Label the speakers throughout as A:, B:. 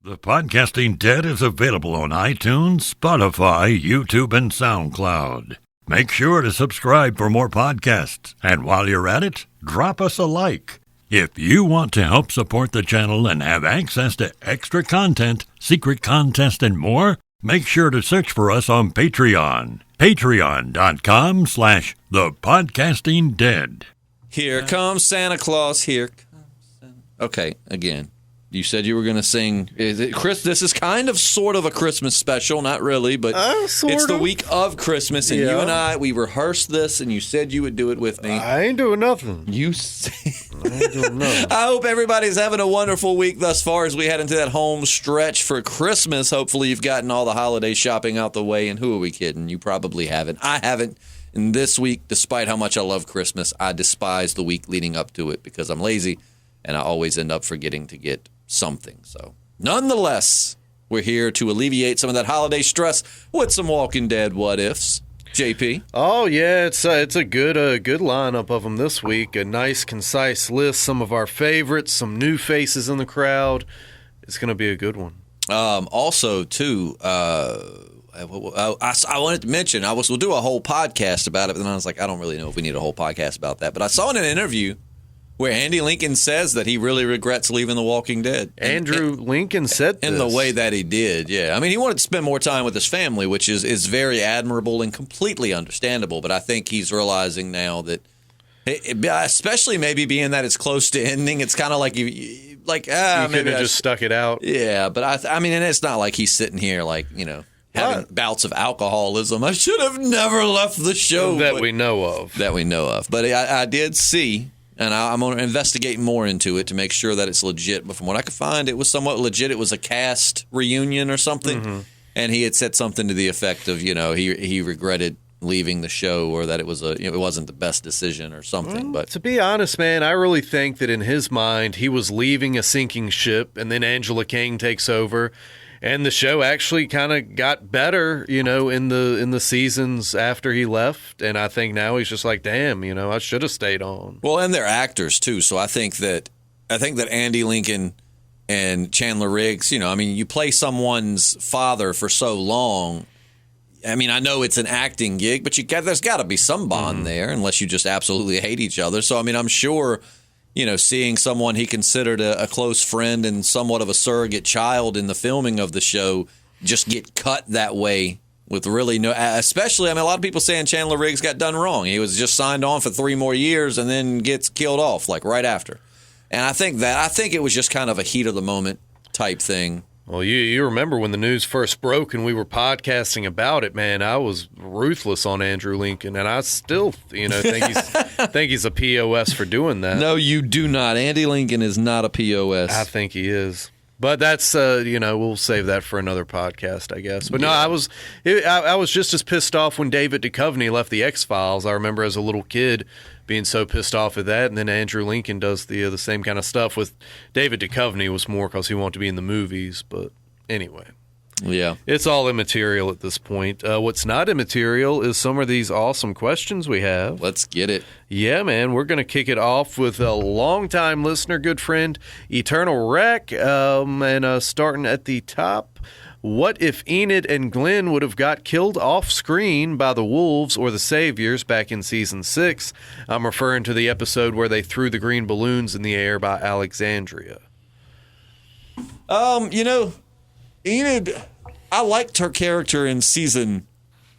A: The Podcasting Dead is available on iTunes, Spotify, YouTube, and SoundCloud. Make sure to subscribe for more podcasts. And while you're at it, drop us a like. If you want to help support the channel and have access to extra content, secret contests, and more, make sure to search for us on Patreon. Patreon.com/thepodcastingdead.
B: Here comes Santa Claus, here comes Santa. Okay, again. You said you were going to sing. Chris, this is kind of sort of a Christmas special. Not really, but it's the week of Christmas. And you and I, we rehearsed this, and you said you would do it with me.
C: I ain't doing nothing.
B: I ain't doing nothing. I hope everybody's having a wonderful week thus far as we head into that home stretch for Christmas. Hopefully you've gotten all the holiday shopping out the way. And who are we kidding? You probably haven't. I haven't. And this week, despite how much I love Christmas, I despise the week leading up to it because I'm lazy, and I always end up forgetting to get something. So, nonetheless, we're here to alleviate some of that holiday stress with some Walking Dead what-ifs. JP?
C: Oh, yeah, it's a good lineup of them this week. A nice, concise list, some of our favorites, some new faces in the crowd. It's going to be a good one.
B: Also, too, I wanted to mention, we'll do a whole podcast about it, but then I was like, I don't really know if we need a whole podcast about that. But I saw in an interview where Andy Lincoln says that he really regrets leaving The Walking Dead.
C: Andrew Lincoln said this.
B: In the way that he did, yeah. I mean, he wanted to spend more time with his family, which is very admirable and completely understandable. But I think he's realizing now that, especially maybe being that it's close to ending, it's kind of like you could have
C: just stuck it out.
B: Yeah, but I mean, and it's not like he's sitting here having bouts of alcoholism. I should have never left the show.
C: That we know of.
B: But I did see. And I'm going to investigate more into it to make sure that it's legit. But from what I could find, it was somewhat legit. It was a cast reunion or something. Mm-hmm. And he had said something to the effect of, he regretted leaving the show or that it wasn't the best decision or something.
C: Well,
B: but
C: to be honest, man, I really think that in his mind, he was leaving a sinking ship, and then Angela Kang takes over. And the show actually kind of got better, in the seasons after he left. And I think now he's just like, damn, I should have stayed on.
B: Well, and they're actors too, so I think that Andy Lincoln and Chandler Riggs, you play someone's father for so long. I mean, I know it's an acting gig, but there's got to be some bond there, unless you just absolutely hate each other. So I mean, I'm sure. Seeing someone he considered a close friend and somewhat of a surrogate child in the filming of the show just get cut that way with really no, especially, a lot of people saying Chandler Riggs got done wrong. He was just signed on for 3 more years and then gets killed off right after. And I think it was just kind of a heat of the moment type thing.
C: Well, you remember when the news first broke and we were podcasting about it, man, I was ruthless on Andrew Lincoln, and I still, think he's a POS for doing that.
B: No, you do not. Andy Lincoln is not a POS.
C: I think he is. But that's, we'll save that for another podcast, I guess. But no, I was just as pissed off when David Duchovny left the X-Files. I remember as a little kid being so pissed off at that, and then Andrew Lincoln does the same kind of stuff with David Duchovny. Was more because he wanted to be in the movies, but anyway.
B: Yeah.
C: It's all immaterial at this point. What's not immaterial is some of these awesome questions we have.
B: Let's get it.
C: Yeah, man. We're going to kick it off with a longtime listener, good friend, Eternal Wreck, and starting at the top. What if Enid and Glenn would have got killed off screen by the Wolves or the Saviors back in Season 6? I'm referring to the episode where they threw the green balloons in the air by Alexandria.
B: Enid, I liked her character in Season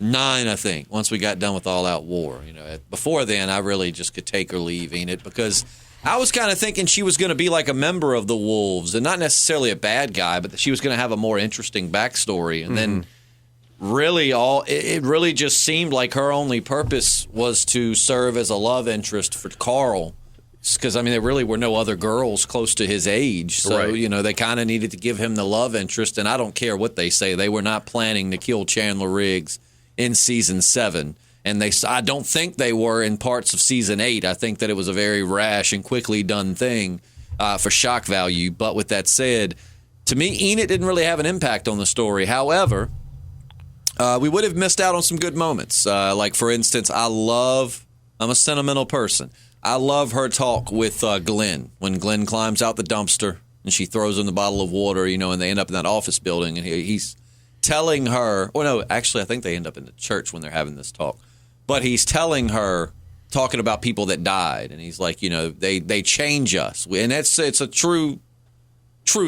B: 9, I think, once we got done with All Out War. Before then, I really just could take or leave Enid because I was kind of thinking she was going to be like a member of the Wolves and not necessarily a bad guy, but that she was going to have a more interesting backstory. And then really it really just seemed like her only purpose was to serve as a love interest for Carl. Because, there really were no other girls close to his age. So,
C: right.
B: They kind of needed to give him the love interest. And I don't care what they say. They were not planning to kill Chandler Riggs in Season 7. And I don't think they were in parts of Season 8. I think that it was a very rash and quickly done thing for shock value. But with that said, to me, Enid didn't really have an impact on the story. However, we would have missed out on some good moments. Like, for instance, I'm a sentimental person. I love her talk with Glenn when Glenn climbs out the dumpster and she throws him the bottle of water, and they end up in that office building, and he's telling her, no, actually, I think they end up in the church when they're having this talk, but he's telling her, talking about people that died, and he's like, they change us, and it's a true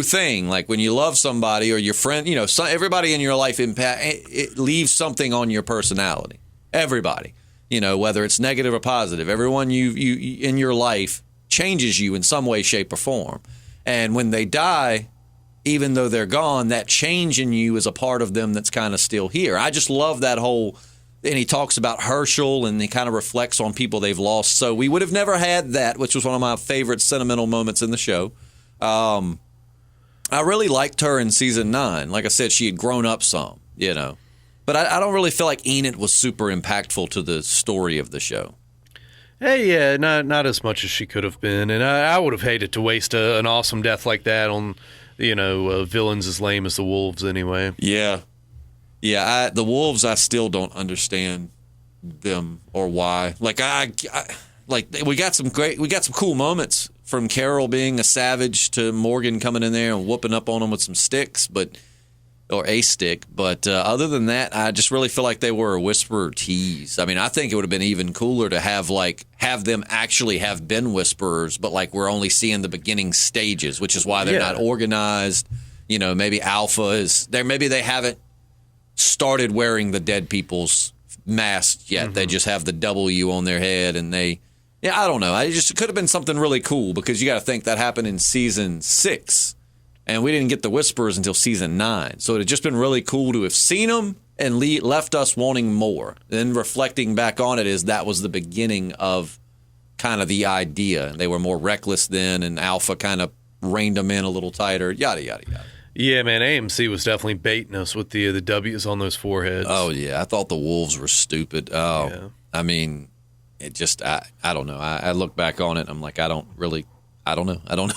B: thing. Like when you love somebody or your friend, everybody in your life it leaves something on your personality. Everybody, whether it's negative or positive, everyone you in your life changes you in some way, shape, or form. And when they die, even though they're gone, that change in you is a part of them that's kind of still here. I just love that whole. And he talks about Herschel, and he kind of reflects on people they've lost. So we would have never had that, which was one of my favorite sentimental moments in the show. I really liked her in season 9. Like I said, she had grown up some, But I don't really feel like Enid was super impactful to the story of the show.
C: Hey, yeah, not as much as she could have been. And I would have hated to waste an awesome death like that on, villains as lame as the wolves anyway.
B: Yeah. Yeah, the wolves, I still don't understand them or why. Like we got some cool moments from Carol being a savage to Morgan coming in there and whooping up on them with some sticks, or a stick. But other than that, I just really feel like they were a Whisperer tease. I mean, I think it would have been even cooler to have them actually have been Whisperers, but like we're only seeing the beginning stages, which is why they're not organized. Maybe Alpha is there. Maybe they haven't started wearing the dead people's masks yet. Mm-hmm. They just have the W on their head, and I don't know. It could have been something really cool, because you got to think that happened in season 6, and we didn't get the Whisperers until season 9. So it had just been really cool to have seen them and left us wanting more. Then reflecting back on it, that was the beginning of kind of the idea. They were more reckless then, and Alpha kind of reined them in a little tighter. Yada yada yada.
C: Yeah, man, AMC was definitely baiting us with the W's on those foreheads.
B: Oh, yeah. I thought the wolves were stupid. Oh, yeah. I mean, it just, I don't know. I look back on it, I'm like, I don't know. I don't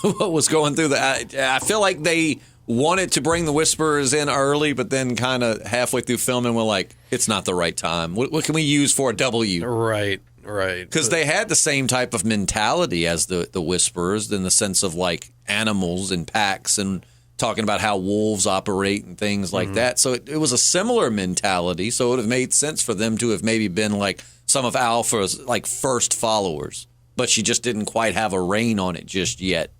B: know what was going through that. I feel like they wanted to bring the Whisperers in early, but then kind of halfway through filming, we're like, it's not the right time. What can we use for a W?
C: Right.
B: Because they had the same type of mentality as the Whisperers, in the sense of like animals and packs, and talking about how wolves operate and things like that. So it was a similar mentality. So it would have made sense for them to have maybe been like some of Alpha's like first followers, but she just didn't quite have a reign on it just yet.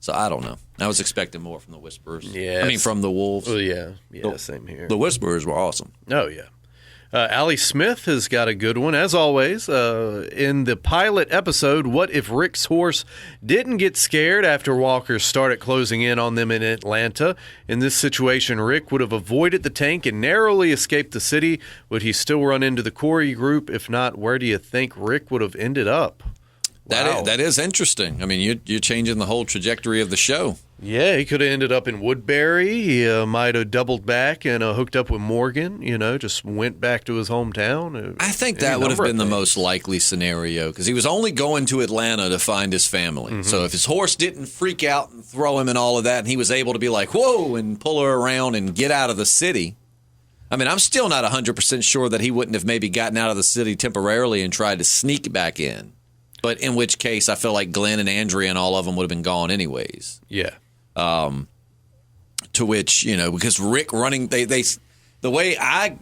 B: So I don't know. I was expecting more from the Whisperers.
C: Yeah.
B: I mean, from the wolves.
C: Well, yeah, same here.
B: The Whisperers were awesome.
C: Oh, yeah. Allie Smith has got a good one, as always. In the pilot episode, what if Rick's horse didn't get scared after walkers started closing in on them in Atlanta? In this situation, Rick would have avoided the tank and narrowly escaped the city. Would he still run into the Corey group? If not, where do you think Rick would have ended up? Wow.
B: That is interesting. I mean, you're changing the whole trajectory of the show.
C: Yeah, he could have ended up in Woodbury. He might have doubled back and hooked up with Morgan, just went back to his hometown.
B: I think that would have been the most likely scenario, because he was only going to Atlanta to find his family. Mm-hmm. So if his horse didn't freak out and throw him and all of that, and he was able to be like, whoa, and pull her around and get out of the city. I mean, I'm still not 100% sure that he wouldn't have maybe gotten out of the city temporarily and tried to sneak back in. But in which case, I feel like Glenn and Andrea and all of them would have been gone anyways.
C: Yeah.
B: To which, because Rick running, the way I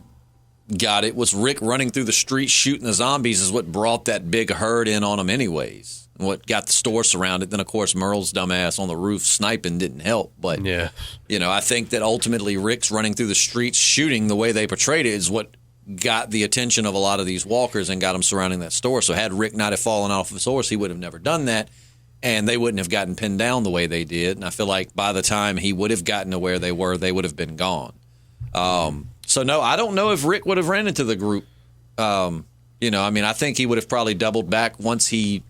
B: got it was Rick running through the streets shooting the zombies is what brought that big herd in on them anyways. And what got the store surrounded. Then, of course, Merle's dumbass on the roof sniping didn't help. But,
C: yeah.
B: I think that ultimately Rick's running through the streets shooting the way they portrayed it is what got the attention of a lot of these walkers and got them surrounding that store. So had Rick not have fallen off his horse, he would have never done that. And they wouldn't have gotten pinned down the way they did. And I feel like by the time he would have gotten to where they were, they would have been gone. So, no, I don't know if Rick would have ran into the group. I think he would have probably doubled back once he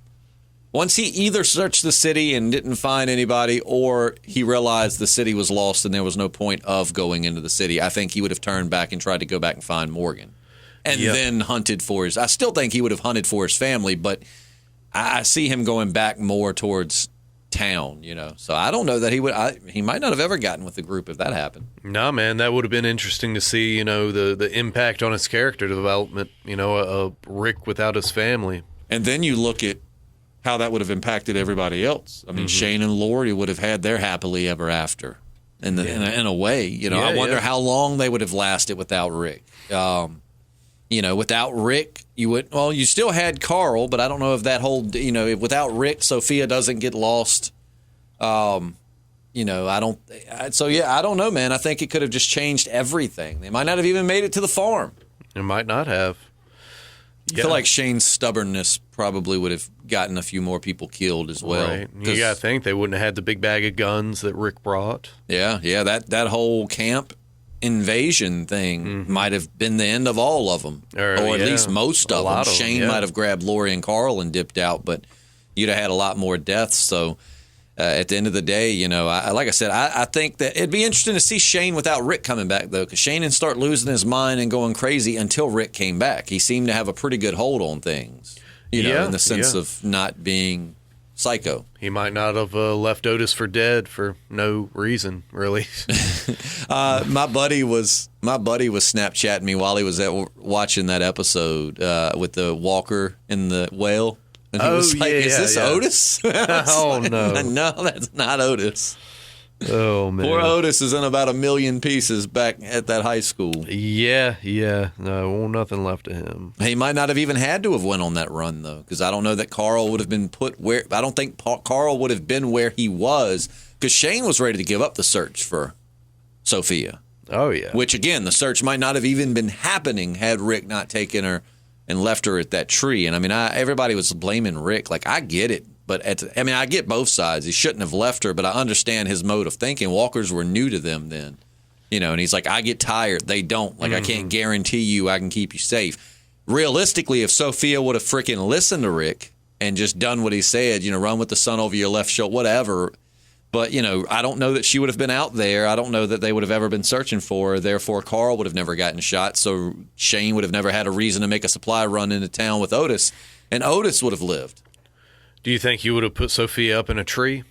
B: either searched the city and didn't find anybody, or he realized the city was lost and there was no point of going into the city. I think he would have turned back and tried to go back and find Morgan. And then hunted for I still think he would have hunted for his family, but I see him going back more towards town, So I don't know that he might not have ever gotten with the group if that happened.
C: Nah, man, that would have been interesting to see, the impact on his character development, Rick without his family.
B: And then you look at how that would have impacted everybody else. I mean, Shane and Lori would have had their happily ever after in a way. You know, I wonder how long they would have lasted without Rick. Without Rick, you still had Carl, but I don't know if that whole, without Rick, Sophia doesn't get lost. I don't know, man. I think it could have just changed everything. They might not have even made it to the farm.
C: It might not have.
B: I feel like Shane's stubbornness probably would have gotten a few more people killed as well.
C: Right. You got to think they wouldn't have had the big bag of guns that Rick brought.
B: Yeah. That whole camp invasion thing might have been the end of all of them, or at least most of them. Shane might have grabbed Lori and Carl and dipped out, but you'd have had a lot more deaths. So at the end of the day, I think that it'd be interesting to see Shane without Rick coming back, though, because Shane didn't start losing his mind and going crazy until Rick came back. He seemed to have a pretty good hold on things, in the sense of not being psycho.
C: He might not have left Otis for dead for no reason, really.
B: My buddy was Snapchatting me while he was watching that episode with the walker and the whale. And he was like, is this Otis?
C: Oh, no.
B: No, that's not Otis.
C: Oh, man.
B: Poor Otis is in about 1 million pieces back at that high school.
C: Yeah. No, nothing left of him.
B: He might not have even had to have went on that run, though, because I don't know that Carl would have been I don't think Carl would have been where he was, because Shane was ready to give up the search for Sophia.
C: Oh, yeah.
B: Which, again, the search might not have even been happening had Rick not taken her and left her at that tree. And, I mean, everybody was blaming Rick. Like, I get it. But, I get both sides. He shouldn't have left her, but I understand his mode of thinking. Walkers were new to them then. And he's like, I get tired. They don't. Like, I can't guarantee you I can keep you safe. Realistically, if Sophia would have freaking listened to Rick and just done what he said, run with the sun over your left shoulder, whatever. But, I don't know that she would have been out there. I don't know that they would have ever been searching for her. Therefore, Carl would have never gotten shot. So Shane would have never had a reason to make a supply run into town with Otis. And Otis would have lived.
C: Do you think you would have put Sophia up in a tree?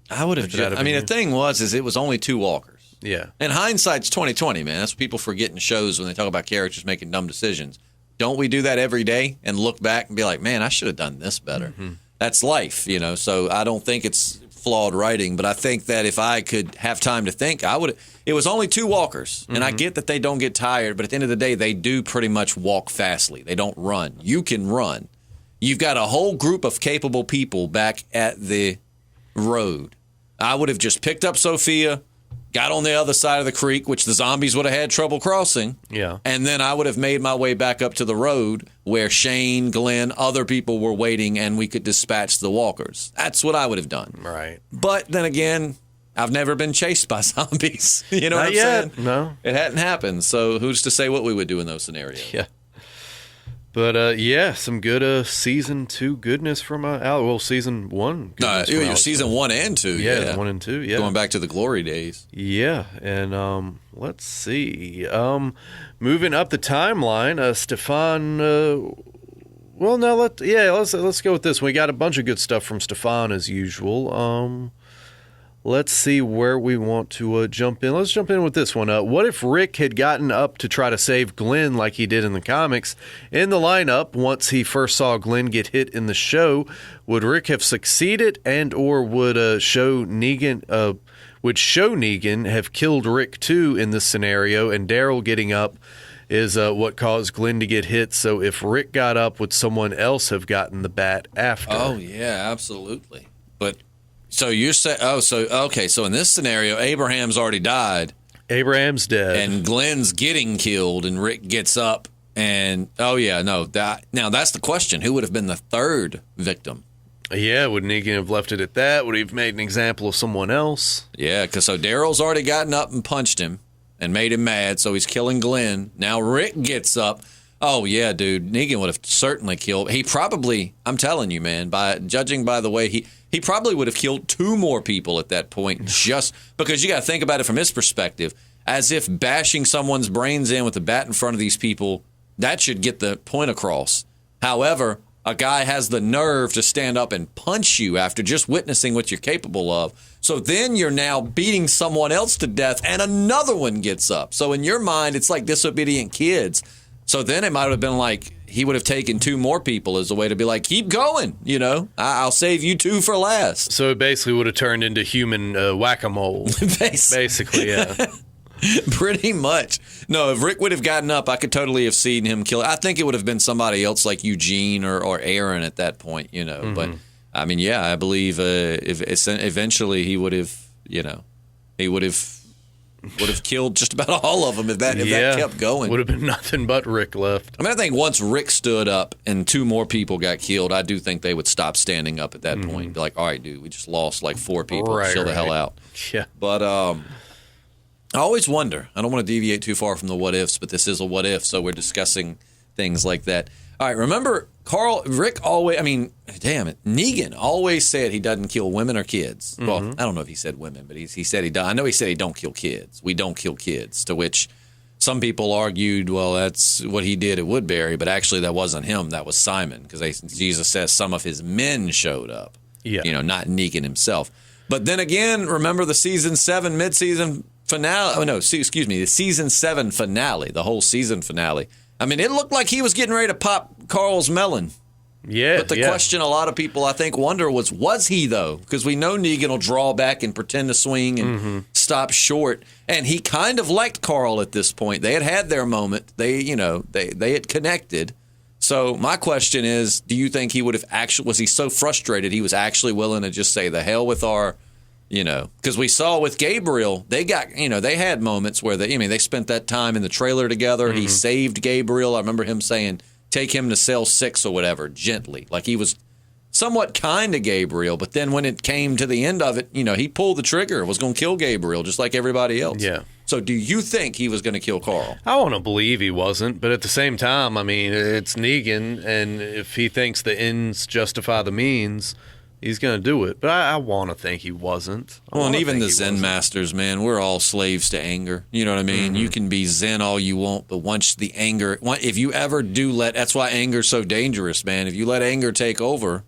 B: I would have. The thing was it was only 2 walkers.
C: Yeah.
B: And hindsight's 20/20, man. That's what people forget in shows when they talk about characters making dumb decisions. Don't we do that every day and look back and be like, man, I should have done this better? That's life, So I don't think it's flawed writing, but I think that if I could have time to think, I would. It was only 2 walkers, and I get that they don't get tired, but at the end of the day, they do pretty much walk fastly. They don't run. You can run. You've got a whole group of capable people back at the road. I would have just picked up Sophia, got on the other side of the creek, which the zombies would have had trouble crossing.
C: Yeah.
B: And then I would have made my way back up to the road where Shane, Glenn, other people were waiting, and we could dispatch the walkers. That's what I would have done.
C: Right.
B: But then again, I've never been chased by zombies. You know what I'm saying?
C: No.
B: It hadn't happened. So who's to say what we would do in those scenarios?
C: Yeah. But, some good season 2 goodness from season 1 goodness from Alex.
B: Season 1 and 2,
C: yeah. 1 and 2, yeah.
B: Going back to the glory days.
C: Yeah, and let's see. Moving up the timeline, Stefan... let's go with this. We got a bunch of good stuff from Stefan, as usual. Let's see where we want to jump in. Let's jump in with this one. What if Rick had gotten up to try to save Glenn like he did in the comics? In the lineup, once he first saw Glenn get hit in the show, would Rick have succeeded, and or would Show Negan have killed Rick too in this scenario? And Daryl getting up is what caused Glenn to get hit. So if Rick got up, would someone else have gotten the bat after?
B: Oh yeah, absolutely. But. So you're saying, so in this scenario, Abraham's already died.
C: Abraham's dead.
B: And Glenn's getting killed, and Rick gets up, and, now that's the question. Who would have been the third victim?
C: Yeah, would Negan have left it at that? Would he have made an example of someone else?
B: Yeah, because Daryl's already gotten up and punched him and made him mad, so he's killing Glenn. Now Rick gets up. Oh, yeah, dude, Negan would have certainly killed. He probably, I'm telling you, man, judging by the way he probably would have killed 2 more people at that point, just because you got to think about it from his perspective, as if bashing someone's brains in with a bat in front of these people, that should get the point across. However, a guy has the nerve to stand up and punch you after just witnessing what you're capable of. So then you're now beating someone else to death, and another one gets up. So in your mind, it's like disobedient kids. So then it might have been like, he would have taken 2 more people as a way to be like, keep going, I'll save you 2 for last.
C: So it basically would have turned into human whack-a-mole. Basically, yeah.
B: Pretty much. No, if Rick would have gotten up, I could totally have seen him kill. I think it would have been somebody else like Eugene or Aaron at that point, But I mean, yeah, I believe if eventually he would have, he would have killed just about all of them if that kept going.
C: Would have been nothing but Rick left.
B: I mean, I think once Rick stood up and 2 more people got killed, I do think they would stop standing up at that point. Be like, all right, dude, we just lost like 4 people. Chill the hell out.
C: Yeah.
B: But I always wonder. I don't want to deviate too far from the what ifs, but this is a what if, so we're discussing things like that. All right, remember, Rick always, Negan always said he doesn't kill women or kids. Well, I don't know if he said women, but he said he does. I know he said he don't kill kids. We don't kill kids, to which some people argued, well, that's what he did at Woodbury, but actually that wasn't him. That was Simon, because Jesus says some of his men showed up, not Negan himself. But then again, remember the season 7 mid-season finale? Oh, no, excuse me, the season 7 finale, the whole season finale. I mean, it looked like he was getting ready to pop Carl's melon.
C: Yeah.
B: But the question a lot of people, I think, wonder was he, though? Because we know Negan will draw back and pretend to swing and stop short. And he kind of liked Carl at this point. They had their moment. They had connected. So my question is, do you think he would have was he so frustrated he was actually willing to just say, the hell with our, because we saw with Gabriel, they got, they had moments where they spent that time in the trailer together. He saved Gabriel. I remember him saying, take him to cell 6 or whatever, gently. Like he was somewhat kind to Gabriel, but then when it came to the end of it, he pulled the trigger, was going to kill Gabriel just like everybody else.
C: Yeah.
B: So do you think he was going to kill Carl?
C: I want to believe he wasn't, but at the same time, I mean, it's Negan, and if he thinks the ends justify the means, he's going to do it. But I want to think he wasn't.
B: Well, and even the Zen masters, man, we're all slaves to anger. You know what I mean? You can be Zen all you want, but once the anger, if you ever do that's why anger's so dangerous, man. If you let anger take over,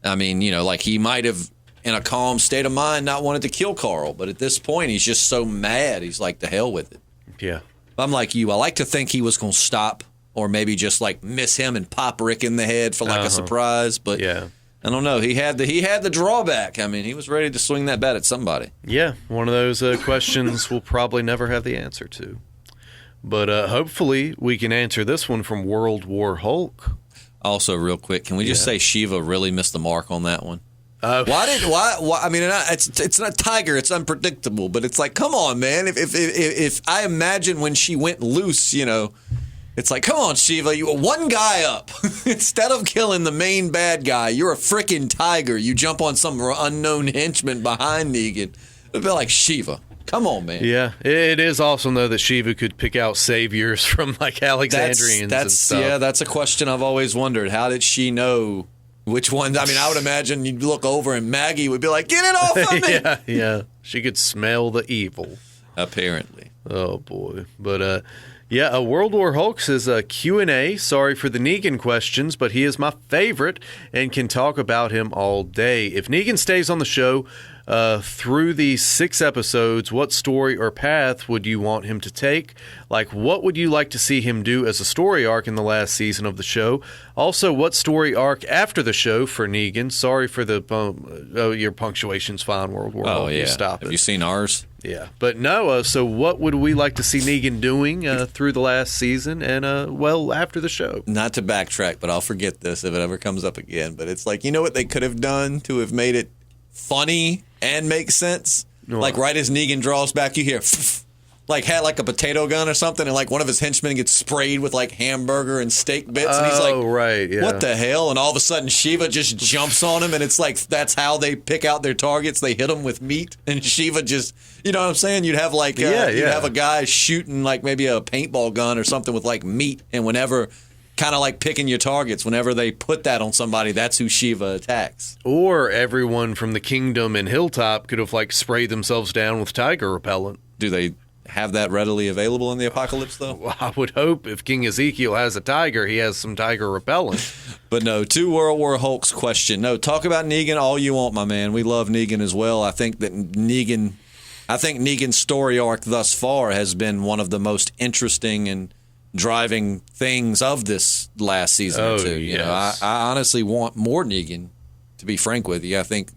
B: I mean, like he might have, in a calm state of mind, not wanted to kill Carl, but at this point, he's just so mad, he's like, the hell with it.
C: Yeah.
B: I'm like you. I like to think he was going to stop or maybe just like miss him and pop Rick in the head for like a surprise, but
C: yeah.
B: I don't know. He had the drawback. I mean, he was ready to swing that bat at somebody.
C: Yeah, one of those questions we'll probably never have the answer to. But hopefully we can answer this one from World War Hulk.
B: Also, real quick, can we just say Shiva really missed the mark on that one? Why? I mean, it's not Tiger. It's unpredictable, but it's like, come on, man. If I imagine when she went loose, it's like, come on, Shiva, you were one guy up. Instead of killing the main bad guy, you're a freaking tiger. You jump on some unknown henchman behind Negan. It'd be like, Shiva, come on, man.
C: Yeah, it is awesome, though, that Shiva could pick out saviors from, like, Alexandrians and stuff.
B: Yeah, that's a question I've always wondered. How did she know which ones? I mean, I would imagine you'd look over and Maggie would be like, get it off of me.
C: Yeah. She could smell the evil.
B: Apparently.
C: Oh, boy. But, yeah, World War Hulk says Q&A. Sorry for the Negan questions, but he is my favorite and can talk about him all day. If Negan stays on the show through these 6 episodes, what story or path would you want him to take? Like, what would you like to see him do as a story arc in the last season of the show? Also, what story arc after the show for Negan? Sorry for the your punctuation's fine, World War Hulk.
B: Oh, yeah.
C: You stop it.
B: Have you seen ours?
C: Yeah, but no, so what would we like to see Negan doing through the last season and, after the show?
B: Not to backtrack, but I'll forget this if it ever comes up again. But it's like, you know what they could have done to have made it funny and make sense?
C: What?
B: Like right as Negan draws back, you hear, like had like a potato gun or something, and like one of his henchmen gets sprayed with like hamburger and steak bits, and he's like,
C: right, yeah.
B: What the hell? And all of a sudden Shiva just jumps on him, and it's like that's how they pick out their targets. They hit them with meat, and Shiva just, you know what I'm saying? You'd have like, you'd have a guy shooting like maybe a paintball gun or something with like meat, and whenever, kind of like picking your targets, whenever they put that on somebody, that's who Shiva attacks.
C: Or everyone from the Kingdom and Hilltop could have like sprayed themselves down with tiger repellent.
B: Do they have that readily available in the apocalypse, though?
C: Well, I would hope if King Ezekiel has a tiger, he has some tiger repellent.
B: But no, to World War Hulk's question. No, talk about Negan all you want, my man. We love Negan as well. I think Negan's story arc thus far has been one of the most interesting and driving things of this last season or two. You know, I honestly want more Negan, to be frank with you. I think,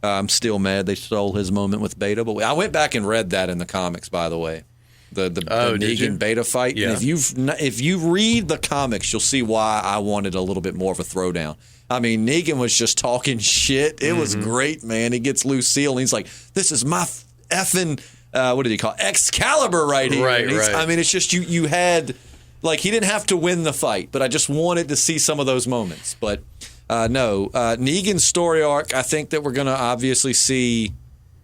B: I'm still mad they stole his moment with Beta, but I went back and read that in the comics, by the way. The Negan Beta fight.
C: Yeah.
B: And if you read the comics, you'll see why I wanted a little bit more of a throwdown. I mean, Negan was just talking shit. It was great, man. He gets Lucille, and he's like, "This is my effing what did he call it? Excalibur right here."
C: Right.
B: I mean, it's just you had like he didn't have to win the fight, but I just wanted to see some of those moments. But no, Negan's story arc. I think that we're going to obviously see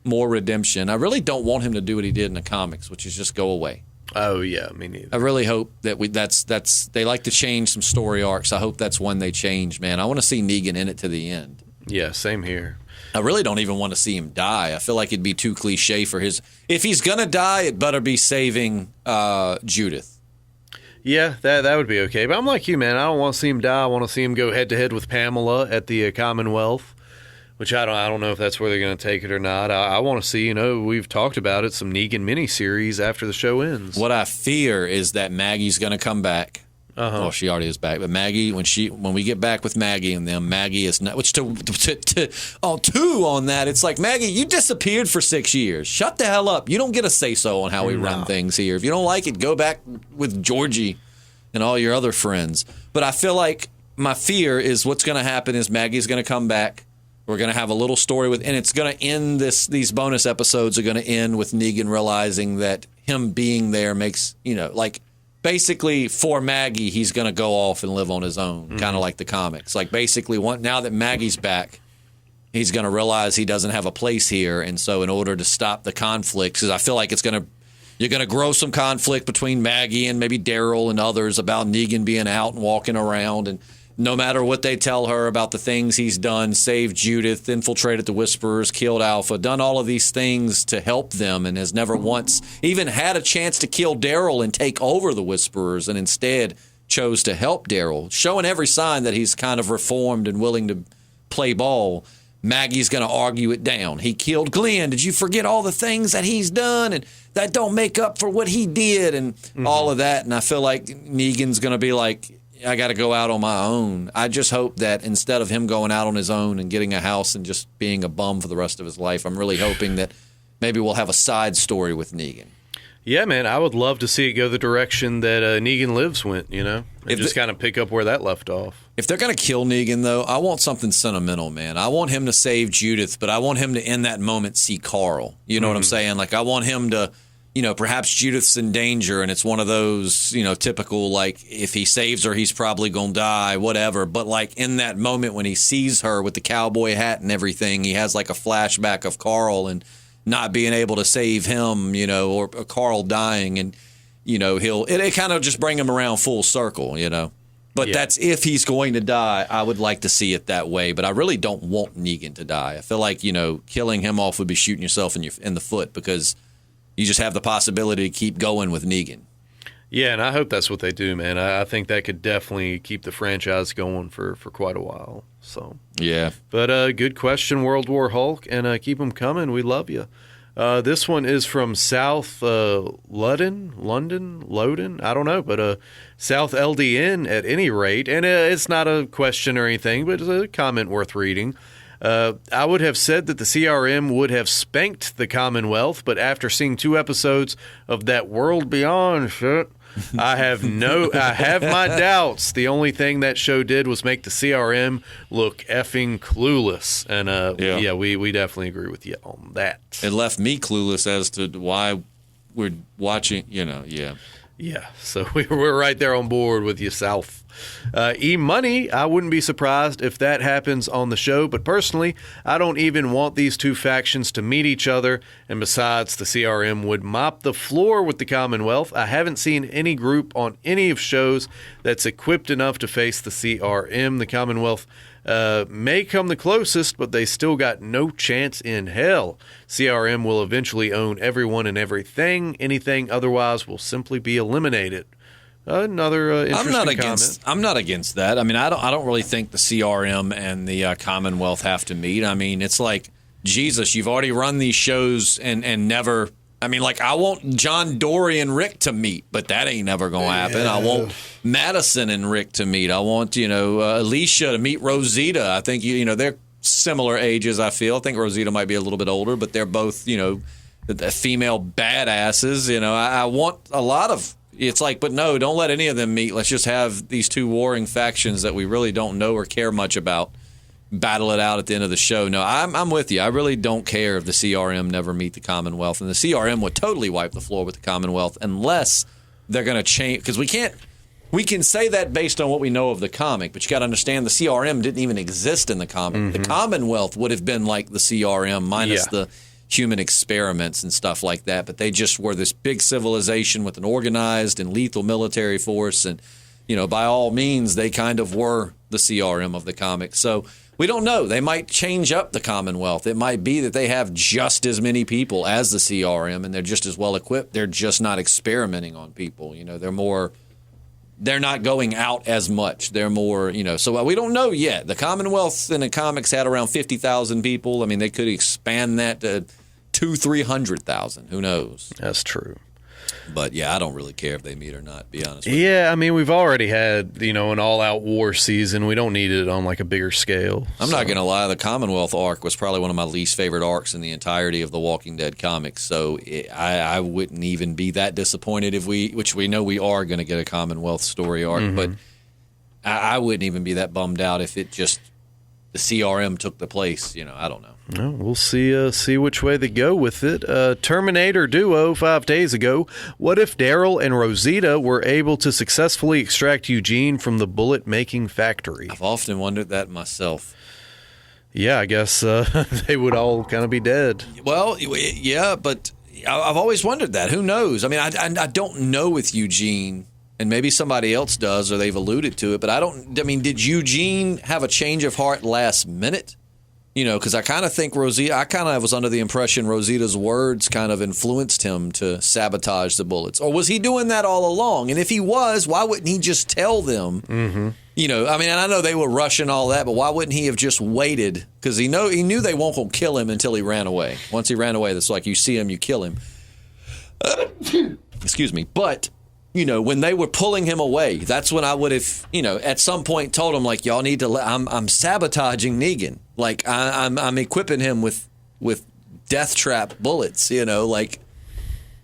B: more redemption. I really don't want him to do what he did in the comics, which is just go away.
C: Oh yeah, me neither.
B: I really hope that that's they like to change some story arcs. I hope that's one they change, man. I want to see Negan in it to the end.
C: Yeah, same here.
B: I really don't even want to see him die. I feel like it'd be too cliche for his. If he's gonna die, it better be saving Judith.
C: Yeah, that would be okay. But I'm like you, man. I don't want to see him die. I want to see him go head to head with Pamela at the Commonwealth. Which I don't know if that's where they're going to take it or not. I want to see, we've talked about it, some Negan miniseries after the show ends.
B: What I fear is that Maggie's going to come back. Well, she already is back, but Maggie, when we get back with Maggie and them, Maggie is not. Which on that, it's like, Maggie, you disappeared for 6 years. Shut the hell up. You don't get a say so on how we run things here. If you don't like it, go back with Georgie and all your other friends. But I feel like my fear is what's going to happen is Maggie's going to come back. We're going to have a little story and it's going to end these bonus episodes are going to end with Negan realizing that him being there makes, basically for Maggie, he's going to go off and live on his own, kind of like the comics. Like basically now that Maggie's back, he's going to realize he doesn't have a place here. And so in order to stop the conflict, because I feel like you're going to grow some conflict between Maggie and maybe Daryl and others about Negan being out and walking around and no matter what they tell her about the things he's done, saved Judith, infiltrated the Whisperers, killed Alpha, done all of these things to help them and has never once even had a chance to kill Daryl and take over the Whisperers and instead chose to help Daryl, showing every sign that he's kind of reformed and willing to play ball. Maggie's going to argue it down. He killed Glenn. Did you forget all the things that he's done? And that don't make up for what he did and all of that. And I feel like Negan's going to be like, I got to go out on my own. I just hope that instead of him going out on his own and getting a house and just being a bum for the rest of his life, I'm really hoping that maybe we'll have a side story with Negan.
C: Yeah, man, I would love to see it go the direction that Negan Lives went, and just kind of pick up where that left off.
B: If they're going to kill Negan, though, I want something sentimental, man. I want him to save Judith, but I want him to, in that moment, see Carl. You know what I'm saying? Like, I want him to... perhaps Judith's in danger, and it's one of those, typical, like, if he saves her, he's probably going to die, whatever. But, like, in that moment when he sees her with the cowboy hat and everything, he has, like, a flashback of Carl and not being able to save him, or Carl dying. And, it kind of just bring him around full circle, But that's if he's going to die. I would like to see it that way. But I really don't want Negan to die. I feel like, killing him off would be shooting yourself in the foot because you just have the possibility to keep going with Negan.
C: Yeah, and I hope that's what they do, man. I think that could definitely keep the franchise going for quite a while. So
B: yeah.
C: But good question, World War Hulk, and keep them coming. We love you. This one is from South London, I don't know, but South LDN at any rate. And it's not a question or anything, but it's a comment worth reading. I would have said that the CRM would have spanked the Commonwealth, but after seeing 2 episodes of that World Beyond shit, I have my doubts. The only thing that show did was make the CRM look effing clueless. And yeah, we definitely agree with you on that.
B: It left me clueless as to why we're watching, yeah.
C: Yeah, so we're right there on board with you, South. E-Money, I wouldn't be surprised if that happens on the show, but personally, I don't even want these two factions to meet each other, and besides, the CRM would mop the floor with the Commonwealth. I haven't seen any group on any of shows that's equipped enough to face the CRM. The Commonwealth may come the closest, but they still got no chance in hell. CRM will eventually own everyone and everything. Anything otherwise will simply be eliminated. Another interesting comment.
B: I'm not against that. I mean, I don't really think the CRM and the Commonwealth have to meet. I mean, it's like, Jesus, you've already run these shows and never I mean, like, I want John Dory and Rick to meet, but that ain't never going to happen. Yeah. I want Madison and Rick to meet. I want, Alicia to meet Rosita. I think, they're similar ages, I feel. I think Rosita might be a little bit older, but they're both, the female badasses. I want a lot of, it's like, but no, don't let any of them meet. Let's just have these two warring factions that we really don't know or care much about battle it out at the end of the show. No, I'm with you. I really don't care if the CRM never meet the Commonwealth, and the CRM would totally wipe the floor with the Commonwealth unless they're going to change. Because we can say that based on what we know of the comic, but you got to understand the CRM didn't even exist in the comic. Mm-hmm. The Commonwealth would have been like the CRM minus the human experiments and stuff like that, but they just were this big civilization with an organized and lethal military force, and by all means they kind of were the CRM of the comic. So we don't know. They might change up the Commonwealth. It might be that they have just as many people as the CRM, and they're just as well equipped. They're just not experimenting on people. They're not going out as much. They're more, so we don't know yet. The Commonwealth in the comics had around 50,000 people. I mean, they could expand that to 200,000-300,000. Who knows?
C: That's true.
B: But, yeah, I don't really care if they meet or not, to be honest with you.
C: Yeah, I mean, we've already had, an all-out war season. We don't need it on, like, a bigger scale.
B: I'm not going to lie. The Commonwealth arc was probably one of my least favorite arcs in the entirety of the Walking Dead comics. So I wouldn't even be that disappointed which we know we are going to get a Commonwealth story arc, but I wouldn't even be that bummed out if it just the CRM took the place. I don't know.
C: Well, we'll see which way they go with it. Terminator Duo 5 days ago. What if Daryl and Rosita were able to successfully extract Eugene from the bullet-making factory?
B: I've often wondered that myself.
C: Yeah, I guess they would all kind of be dead.
B: Well, yeah, but I've always wondered that. Who knows? I mean, I don't know with Eugene, and maybe somebody else does, or they've alluded to it, but did Eugene have a change of heart last minute? Because I kind of think I kind of was under the impression Rosita's words kind of influenced him to sabotage the bullets. Or was he doing that all along? And if he was, why wouldn't he just tell them? Mm-hmm. And I know they were rushing all that, but why wouldn't he have just waited? Because he knew they won't go kill him until he ran away. Once he ran away, that's like you see him, you kill him. Excuse me. But when they were pulling him away, that's when I would have, at some point told him, like, y'all need to I'm sabotaging Negan. Like, I'm equipping him with death trap bullets, like,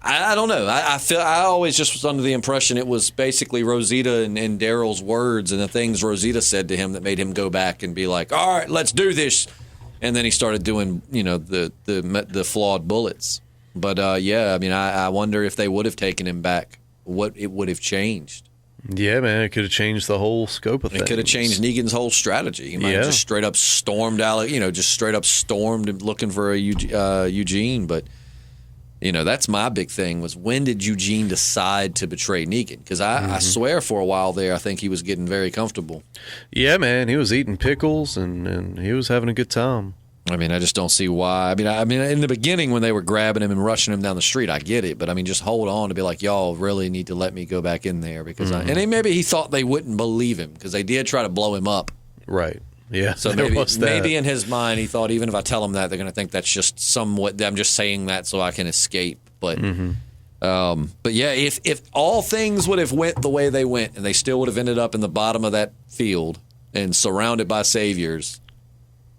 B: I don't know. I always just was under the impression it was basically Rosita and Daryl's words and the things Rosita said to him that made him go back and be like, all right, let's do this. And then he started doing, the flawed bullets. But, I wonder if they would have taken him back, what it would have changed.
C: Yeah, man, it could have changed the whole scope of things.
B: It could have changed Negan's whole strategy. He might have just straight up stormed out, stormed looking for a Eugene. But, that's my big thing was when did Eugene decide to betray Negan? Because I swear for a while there, I think he was getting very comfortable.
C: Yeah, man, he was eating pickles and he was having a good time.
B: I mean, I just don't see why. I mean, in the beginning when they were grabbing him and rushing him down the street, I get it. But, just hold on to be like, y'all really need to let me go back in there. Because maybe he thought they wouldn't believe him because they did try to blow him up.
C: Right. Yeah,
B: so maybe in his mind he thought even if I tell him that, they're going to think that's just somewhat, I'm just saying that so I can escape. But, but yeah, if all things would have went the way they went and they still would have ended up in the bottom of that field and surrounded by saviors,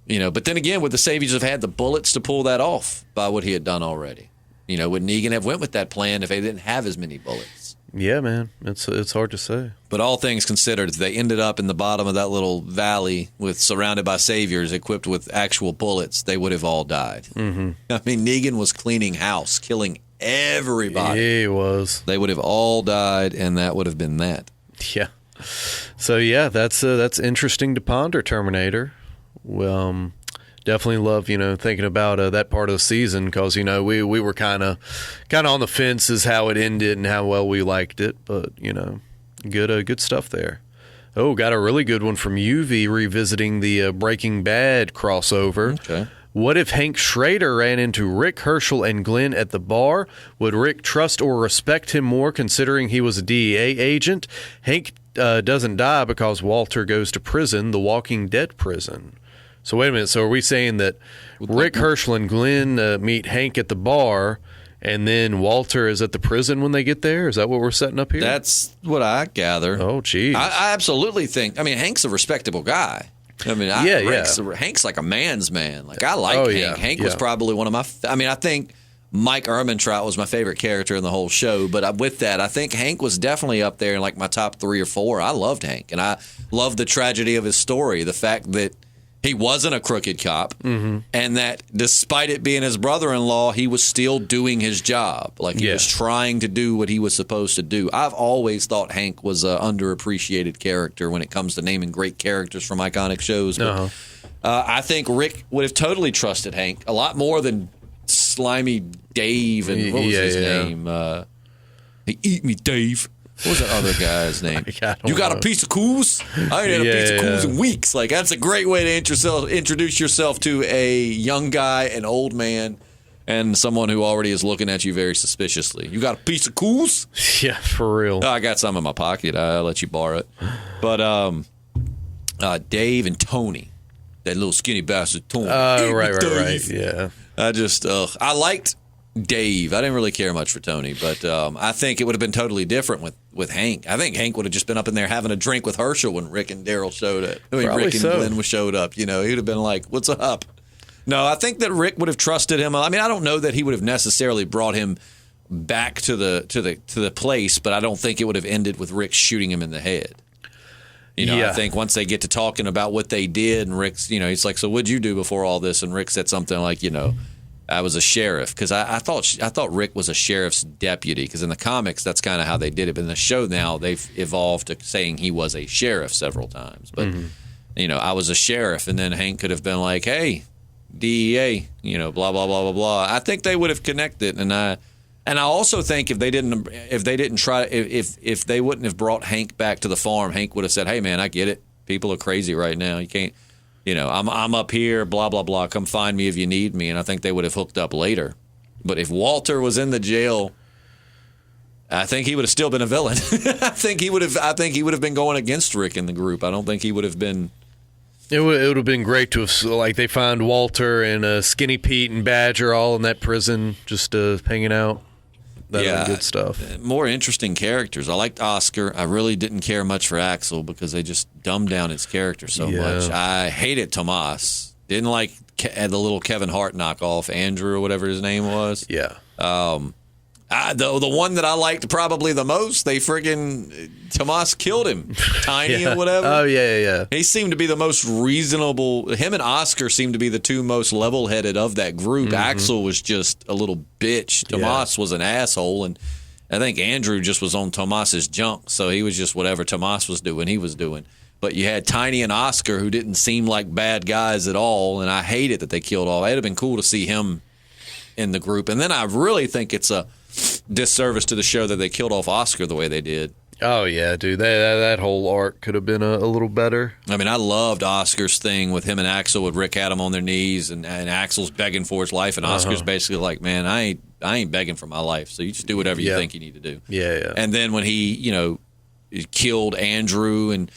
B: but then again, would the Saviors have had the bullets to pull that off by what he had done already? Would Negan have went with that plan if they didn't have as many bullets?
C: Yeah, man, it's hard to say.
B: But all things considered, if they ended up in the bottom of that little valley surrounded by Saviors equipped with actual bullets, they would have all died. Mm-hmm. I mean, Negan was cleaning house, killing everybody.
C: Yeah, he was.
B: They would have all died, and that would have been that.
C: Yeah. So, yeah, that's interesting to ponder, Terminator. Definitely love, thinking about that part of the season because, we were kind of on the fence as how it ended and how well we liked it. But, good stuff there. Oh, got a really good one from UV revisiting the Breaking Bad crossover. Okay. What if Hank Schrader ran into Rick, Herschel, and Glenn at the bar? Would Rick trust or respect him more considering he was a DEA agent? Hank doesn't die because Walter goes to prison, the Walking Dead prison. So wait a minute. So are we saying that Rick, Herschel, and Glenn meet Hank at the bar, And then Walter is at the prison when they get there? Is that what we're setting up here?
B: That's what I gather.
C: Oh, geez.
B: I absolutely think, I mean, Hank's a respectable guy. I mean, Hank's like a man's man. Like, I like Hank.
C: Yeah.
B: Hank was probably one of my, I think Mike Ehrmantraut was my favorite character in the whole show. But with that, I think Hank was definitely up there in like my top 3 or 4. I loved Hank, and I loved the tragedy of his story. The fact that he wasn't a crooked cop, and that despite it being his brother-in-law, he was still doing his job. Like, he was trying to do what he was supposed to do. I've always thought Hank was an underappreciated character when it comes to naming great characters from iconic shows. But I think Rick would have totally trusted Hank a lot more than slimy Dave and what was his name? He eat me, Dave. What was that other guy's name? You got a piece of coos? I ain't had a piece of coos in weeks. Like, that's a great way to introduce yourself to a young guy, an old man, and someone who already is looking at you very suspiciously. You got a piece of coos?
C: Yeah, for real.
B: Oh, I got some in my pocket. I'll let you borrow it. But Dave and Tony, that little skinny bastard Tony.
C: Right. Yeah.
B: I liked Dave. I didn't really care much for Tony, but I think it would have been totally different with Hank. I think Hank would have just been up in there having a drink with Herschel when Rick and Daryl showed up. Rick and Glenn showed up. You know, he would have been like, "What's up?" No, I think that Rick would have trusted him. I mean, I don't know that he would have necessarily brought him back to the place, but I don't think it would have ended with Rick shooting him in the head. You know, I think once they get to talking about what they did, and Rick's, you know, he's like, "So what'd you do before all this?" And Rick said something like, you know, I was a sheriff, because I thought Rick was a sheriff's deputy, because in the comics that's kind of how they did it. But in the show now they've evolved to saying he was a sheriff several times. But you know, I was a sheriff, and then Hank could have been like, "Hey, DEA," you know, blah blah blah blah blah. I think they would have connected, and I also think if they wouldn't have brought Hank back to the farm, Hank would have said, "Hey man, I get it. People are crazy right now. You can't." You know, I'm up here, blah, blah, blah. Come find me if you need me. And I think they would have hooked up later. But if Walter was in the jail, I think he would have still been a villain. I think he would have been going against Rick in the group. I don't think he would have been.
C: It would have been great to have, like, they find Walter and Skinny Pete and Badger all in that prison just hanging out. That good stuff.
B: More interesting characters. I liked Oscar. I really didn't care much for Axel because they just dumbed down his character so much. I hated Tomas. Didn't like the little Kevin Hart knockoff, Andrew or whatever his name was.
C: Yeah.
B: The one that I liked probably the most, Tomas killed him. Tiny or whatever.
C: Oh, yeah.
B: He seemed to be the most reasonable. Him and Oscar seemed to be the two most level-headed of that group. Axel was just a little bitch. Tomas was an asshole, and I think Andrew just was on Tomas's junk, so he was just whatever Tomas was doing, he was doing. But you had Tiny and Oscar, who didn't seem like bad guys at all, and I hated that they killed all. It would have been cool to see him in the group. And then I really think it's a disservice to the show that they killed off Oscar the way they did.
C: Oh, yeah, dude. That whole arc could have been a little better.
B: I mean, I loved Oscar's thing with him and Axel, with Rick had him on their knees, and Axel's begging for his life, and Oscar's basically like, "Man, I ain't begging for my life, so you just do whatever you think you need to do."
C: Yeah.
B: And then when he, you know, killed Andrew, and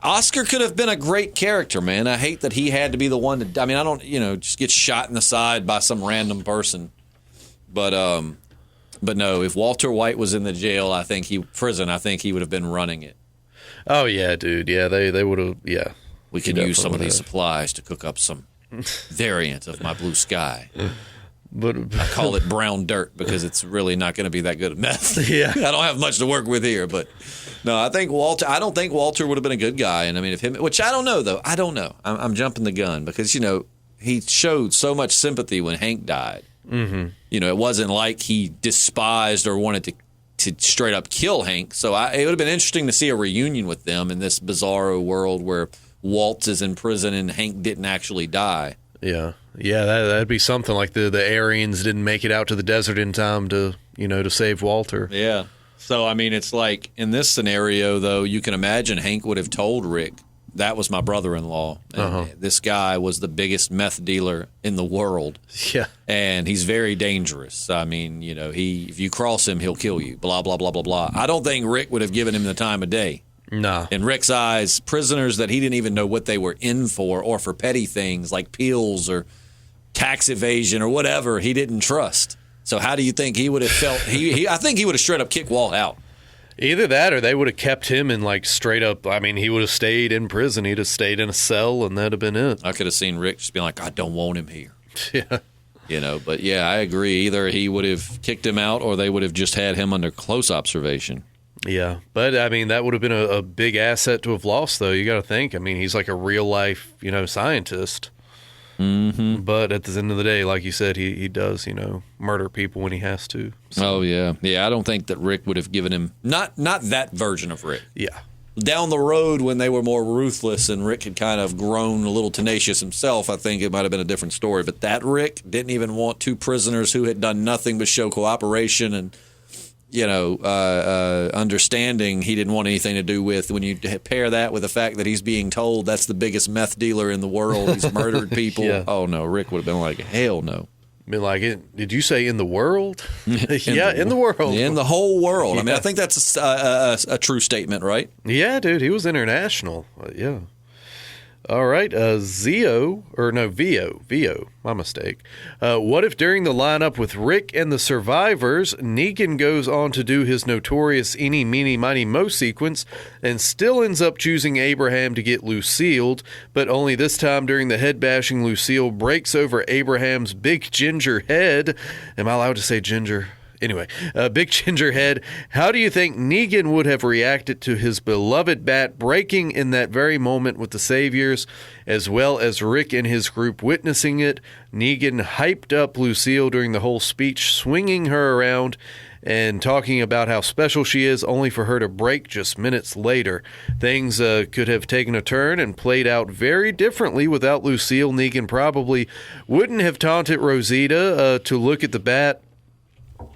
B: Oscar could have been a great character, man. I hate that he had to be the one to, I mean, I don't, you know, just get shot in the side by some random person. But no, if Walter White was in the jail, I think he would have been running it.
C: Oh, yeah, dude. Yeah, they would have, yeah.
B: We can use some of these supplies to cook up some variant of my blue sky.
C: But
B: I call it brown dirt because it's really not going to be that good of meth.
C: Yeah.
B: I don't have much to work with here, but no, I don't think Walter would have been a good guy. And I mean, which I don't know, though. I don't know. I'm jumping the gun because, you know, he showed so much sympathy when Hank died. Mm-hmm. You know, it wasn't like he despised or wanted to straight up kill Hank. So it would have been interesting to see a reunion with them in this bizarro world where Walt is in prison and Hank didn't actually die.
C: Yeah, that'd be something like the Aryans didn't make it out to the desert in time to save Walter.
B: Yeah. So I mean, it's like in this scenario, though, you can imagine Hank would have told Rick, "That was my brother-in-law. And this guy was the biggest meth dealer in the world.
C: Yeah.
B: And he's very dangerous. I mean, you know, if you cross him, he'll kill you, blah, blah, blah, blah, blah." I don't think Rick would have given him the time of day.
C: No.
B: In Rick's eyes, prisoners that he didn't even know what they were in for, or for petty things like pills or tax evasion or whatever, he didn't trust. So how do you think he would have felt? I think he would have straight up kicked Walt out.
C: Either that or they would have kept him in like straight up. I mean, he would have stayed in prison. He'd have stayed in a cell, and that'd have been it.
B: I could have seen Rick just being like, I don't want him here.
C: Yeah.
B: But yeah, I agree. Either he would have kicked him out or they would have just had him under close observation.
C: Yeah. But, I mean, that would have been a big asset to have lost, though. You got to think. I mean, he's like a real life, scientist.
B: Mm-hmm.
C: But at the end of the day, like you said, he does, murder people when he has to. So.
B: Oh, yeah. Yeah, I don't think that Rick would have given him, not that version of Rick.
C: Yeah.
B: Down the road when they were more ruthless and Rick had kind of grown a little tenacious himself, I think it might have been a different story. But that Rick didn't even want two prisoners who had done nothing but show cooperation and, understanding he didn't want anything to do with. When you pair that with the fact that he's being told that's the biggest meth dealer in the world, he's murdered people.
C: Yeah.
B: Oh, no, Rick would have been like, hell no.
C: Been like, did you say in the world? In the world.
B: In the whole world.
C: Yeah.
B: I mean, I think that's a true statement, right?
C: Yeah, dude, he was international. Yeah. All right, Vio, my mistake. What if during the lineup with Rick and the survivors, Negan goes on to do his notorious eeny, meeny, miny, mo sequence and still ends up choosing Abraham to get Lucille, but only this time during the head bashing, Lucille breaks over Abraham's big ginger head. Am I allowed to say ginger? Anyway, Big Ginger Head, how do you think Negan would have reacted to his beloved bat breaking in that very moment with the Saviors, as well as Rick and his group witnessing it? Negan hyped up Lucille during the whole speech, swinging her around and talking about how special she is, only for her to break just minutes later. Things could have taken a turn and played out very differently without Lucille. Negan probably wouldn't have taunted Rosita to look at the bat.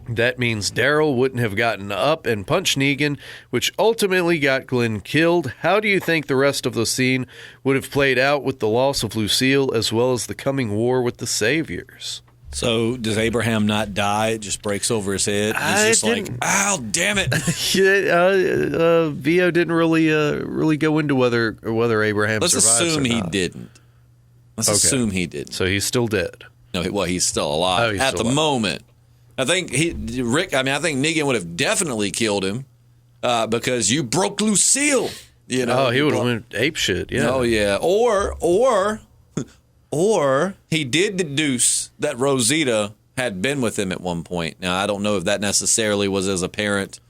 C: That means Daryl wouldn't have gotten up and punched Negan, which ultimately got Glenn killed. How do you think the rest of the scene would have played out with the loss of Lucille as well as the coming war with the Saviors?
B: So does Abraham not die? It just breaks over his head. He's just like, ow, damn it.
C: Vio didn't really go into whether Abraham
B: Let's
C: survives
B: assume
C: or
B: he
C: not.
B: didn't. Let's assume he didn't.
C: So he's still dead.
B: No, he's still alive
C: he's
B: at
C: still
B: the
C: alive.
B: moment. I think I think Negan would have definitely killed him because you broke Lucille. He would have went
C: ape shit. Yeah.
B: Oh yeah. Or he did deduce that Rosita had been with him at one point. Now I don't know if that necessarily was as apparent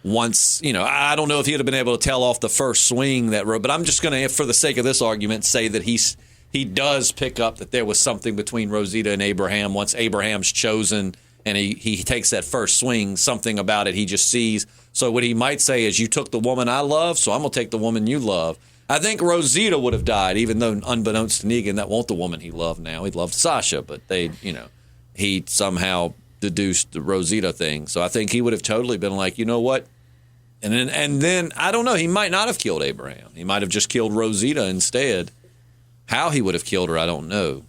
B: once. I don't know if he'd have been able to tell off the first swing but I'm just going to, for the sake of this argument, say that he does pick up that there was something between Rosita and Abraham once Abraham's chosen. And he takes that first swing, something about it he just sees. So what he might say is, you took the woman I love, so I'm going to take the woman you love. I think Rosita would have died, even though unbeknownst to Negan, that wasn't the woman he loved now. He loved Sasha, but he somehow deduced the Rosita thing. So I think he would have totally been like, you know what? And then I don't know, he might not have killed Abraham. He might have just killed Rosita instead. How he would have killed her, I don't know.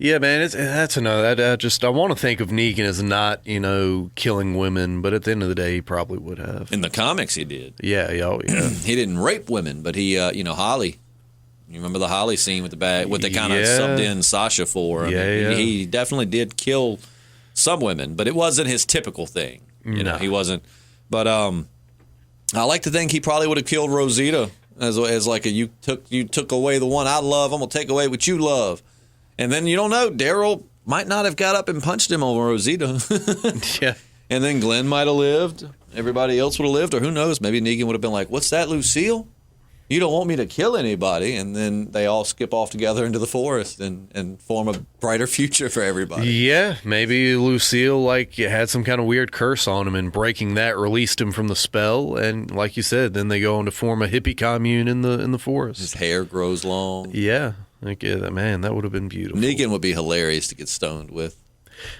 C: Yeah, man, that's another. I want to think of Negan as not, killing women, but at the end of the day, he probably would have.
B: In the comics, he did.
C: Yeah.
B: He didn't rape women, but he, Holly. You remember the Holly scene with the bag, what they kind of subbed in Sasha for? He definitely did kill some women, but it wasn't his typical thing. He wasn't. But I like to think he probably would have killed Rosita as like you took away the one I love, I'm gonna take away what you love. And then you don't know, Daryl might not have got up and punched him over Rosita.
C: Yeah.
B: And then Glenn might have lived. Everybody else would have lived, or who knows? Maybe Negan would have been like, what's that, Lucille? You don't want me to kill anybody. And then they all skip off together into the forest and form a brighter future for everybody.
C: Yeah, maybe Lucille had some kind of weird curse on him, and breaking that released him from the spell. And like you said, then they go on to form a hippie commune in the forest.
B: His hair grows long.
C: Yeah. Man, that would have been beautiful.
B: Negan would be hilarious to get stoned with.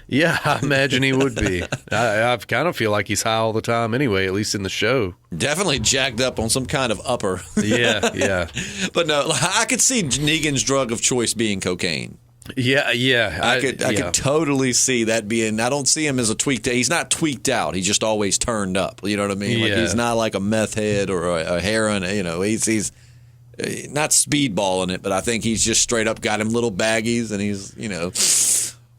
C: Yeah, I imagine he would be. I kind of feel like he's high all the time anyway, at least in the show.
B: Definitely jacked up on some kind of upper.
C: Yeah.
B: But no, I could see Negan's drug of choice being cocaine.
C: Yeah.
B: I could totally see that being. I don't see him as a tweaked. He's not tweaked out. He's just always turned up. You know what I mean? Like he's not like a meth head or a heroin. He's not speedballing it, but I think he's just straight up got him little baggies, and he's,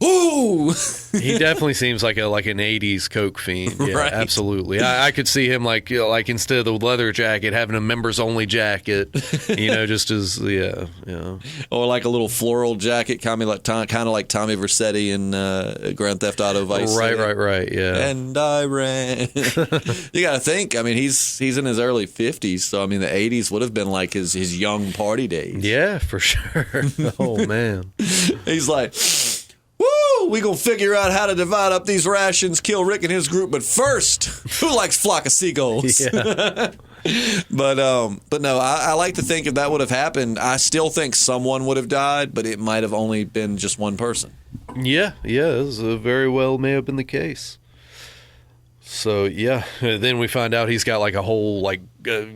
B: ooh, woo!
C: He definitely seems like an '80s coke fiend. Yeah,
B: Right.
C: absolutely. I could see him like instead of the leather jacket, having a members only jacket. Just as
B: Or like a little floral jacket, kind of like Tommy Vercetti in Grand Theft Auto Vice City.
C: Right. Yeah.
B: And I ran. You got to think. I mean, he's in his early 50s, so I mean, the 80s would have been like his young party days.
C: Yeah, for sure. Oh man.
B: He's like, woo, we gonna figure out how to divide up these rations, kill Rick and his group, but first, who likes flock of seagulls?
C: Yeah.
B: But no, I like to think if that would have happened, I still think someone would have died, but it might have only been just one person.
C: Yeah, this very well may have been the case. So yeah, then we find out he's got like a whole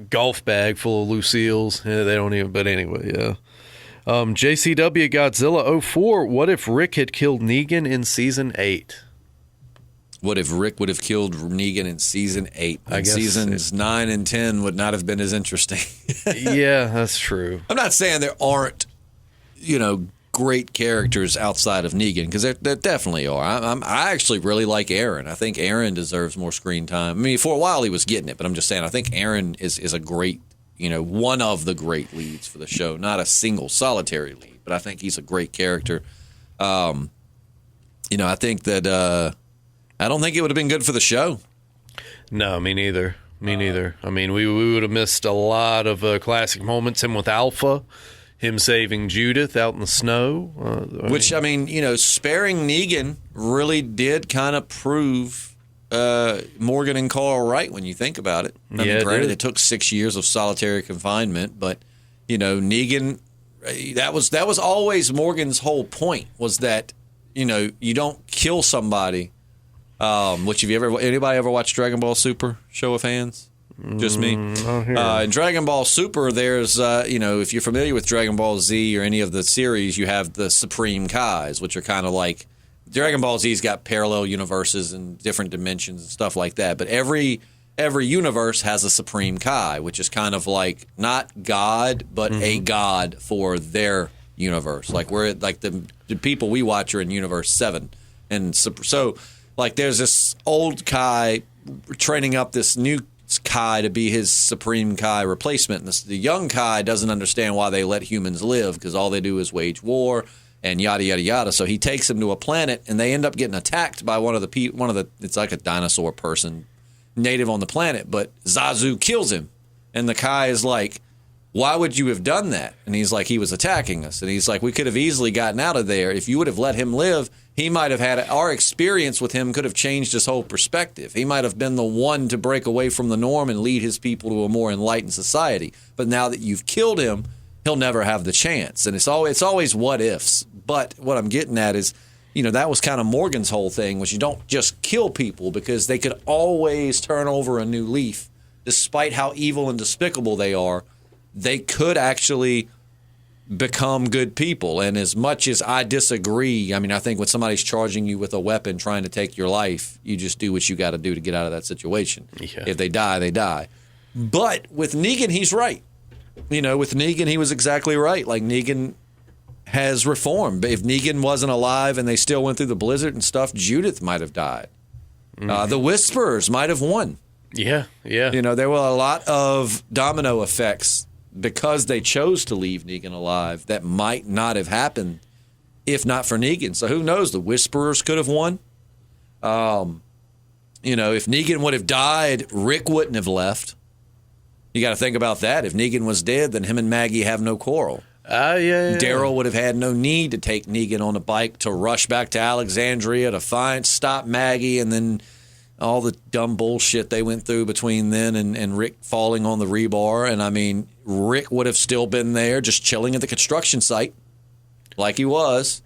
C: golf bag full of Lucille's. Yeah, they don't even. But anyway, yeah. JCW Godzilla 04. What if Rick had killed Negan in season 8?
B: What if Rick would have killed Negan in season 8?
C: I guess
B: seasons 9 and 10 would not have been as interesting.
C: Yeah, that's true.
B: I'm not saying there aren't, great characters outside of Negan, because there definitely are. I actually really like Aaron. I think Aaron deserves more screen time. I mean, for a while he was getting it, but I'm just saying I think Aaron is a great, one of the great leads for the show. Not a single solitary lead, but I think he's a great character. I think that I don't think it would have been good for the show.
C: No, me neither. Me neither. I mean, we would have missed a lot of classic moments. Him with Alpha, him saving Judith out in the snow.
B: Sparing Negan really did kind of prove Morgan and Carl right when you think about it. Granted, it took 6 years of solitary confinement, but Negan. That was always Morgan's whole point, was that you don't kill somebody. Anybody ever watched Dragon Ball Super? Show of hands. Just me. In Dragon Ball Super, there's, if you're familiar with Dragon Ball Z or any of the series, you have the Supreme Kais, which are kind of like Dragon Ball Z's got parallel universes and different dimensions and stuff like that. But every universe has a Supreme Kai, which is kind of like not God, but a god for their universe. Like the people we watch are in Universe 7, and so like there's this old Kai training up this new Kai to be his Supreme Kai replacement. And the young Kai doesn't understand why they let humans live, because all they do is wage war and yada yada yada. So he takes them to a planet, and they end up getting attacked by one of the it's like a dinosaur person native on the planet, but Zazu kills him, and the Kai is like, why would you have done that? And he's like, he was attacking us. And he's like, we could have easily gotten out of there. If you would have let him live, he might have had our experience with him could have changed his whole perspective. He might have been the one to break away from the norm and lead his people to a more enlightened society. But now that you've killed him, he'll never have the chance. And it's always what ifs. But what I'm getting at is, that was kind of Morgan's whole thing, was you don't just kill people, because they could always turn over a new leaf. Despite how evil and despicable they are, they could actually become good people. And as much as I disagree, I think when somebody's charging you with a weapon trying to take your life, you just do what you got to do to get out of that situation. Yeah. If they die, they die. But with Negan, he's right. With Negan, he was exactly right. Like, Negan has reformed. If Negan wasn't alive and they still went through the blizzard and stuff, Judith might have died. The Whisperers might have won.
C: Yeah.
B: There were a lot of domino effects because they chose to leave Negan alive that might not have happened if not for Negan. So who knows? The Whisperers could have won. If Negan would have died, Rick wouldn't have left. You got to think about that. If Negan was dead, then him and Maggie have no quarrel.
C: Yeah.
B: Daryl would have had no need to take Negan on a bike to rush back to Alexandria to stop Maggie, and then all the dumb bullshit they went through between then and Rick falling on the rebar. And Rick would have still been there just chilling at the construction site like he was.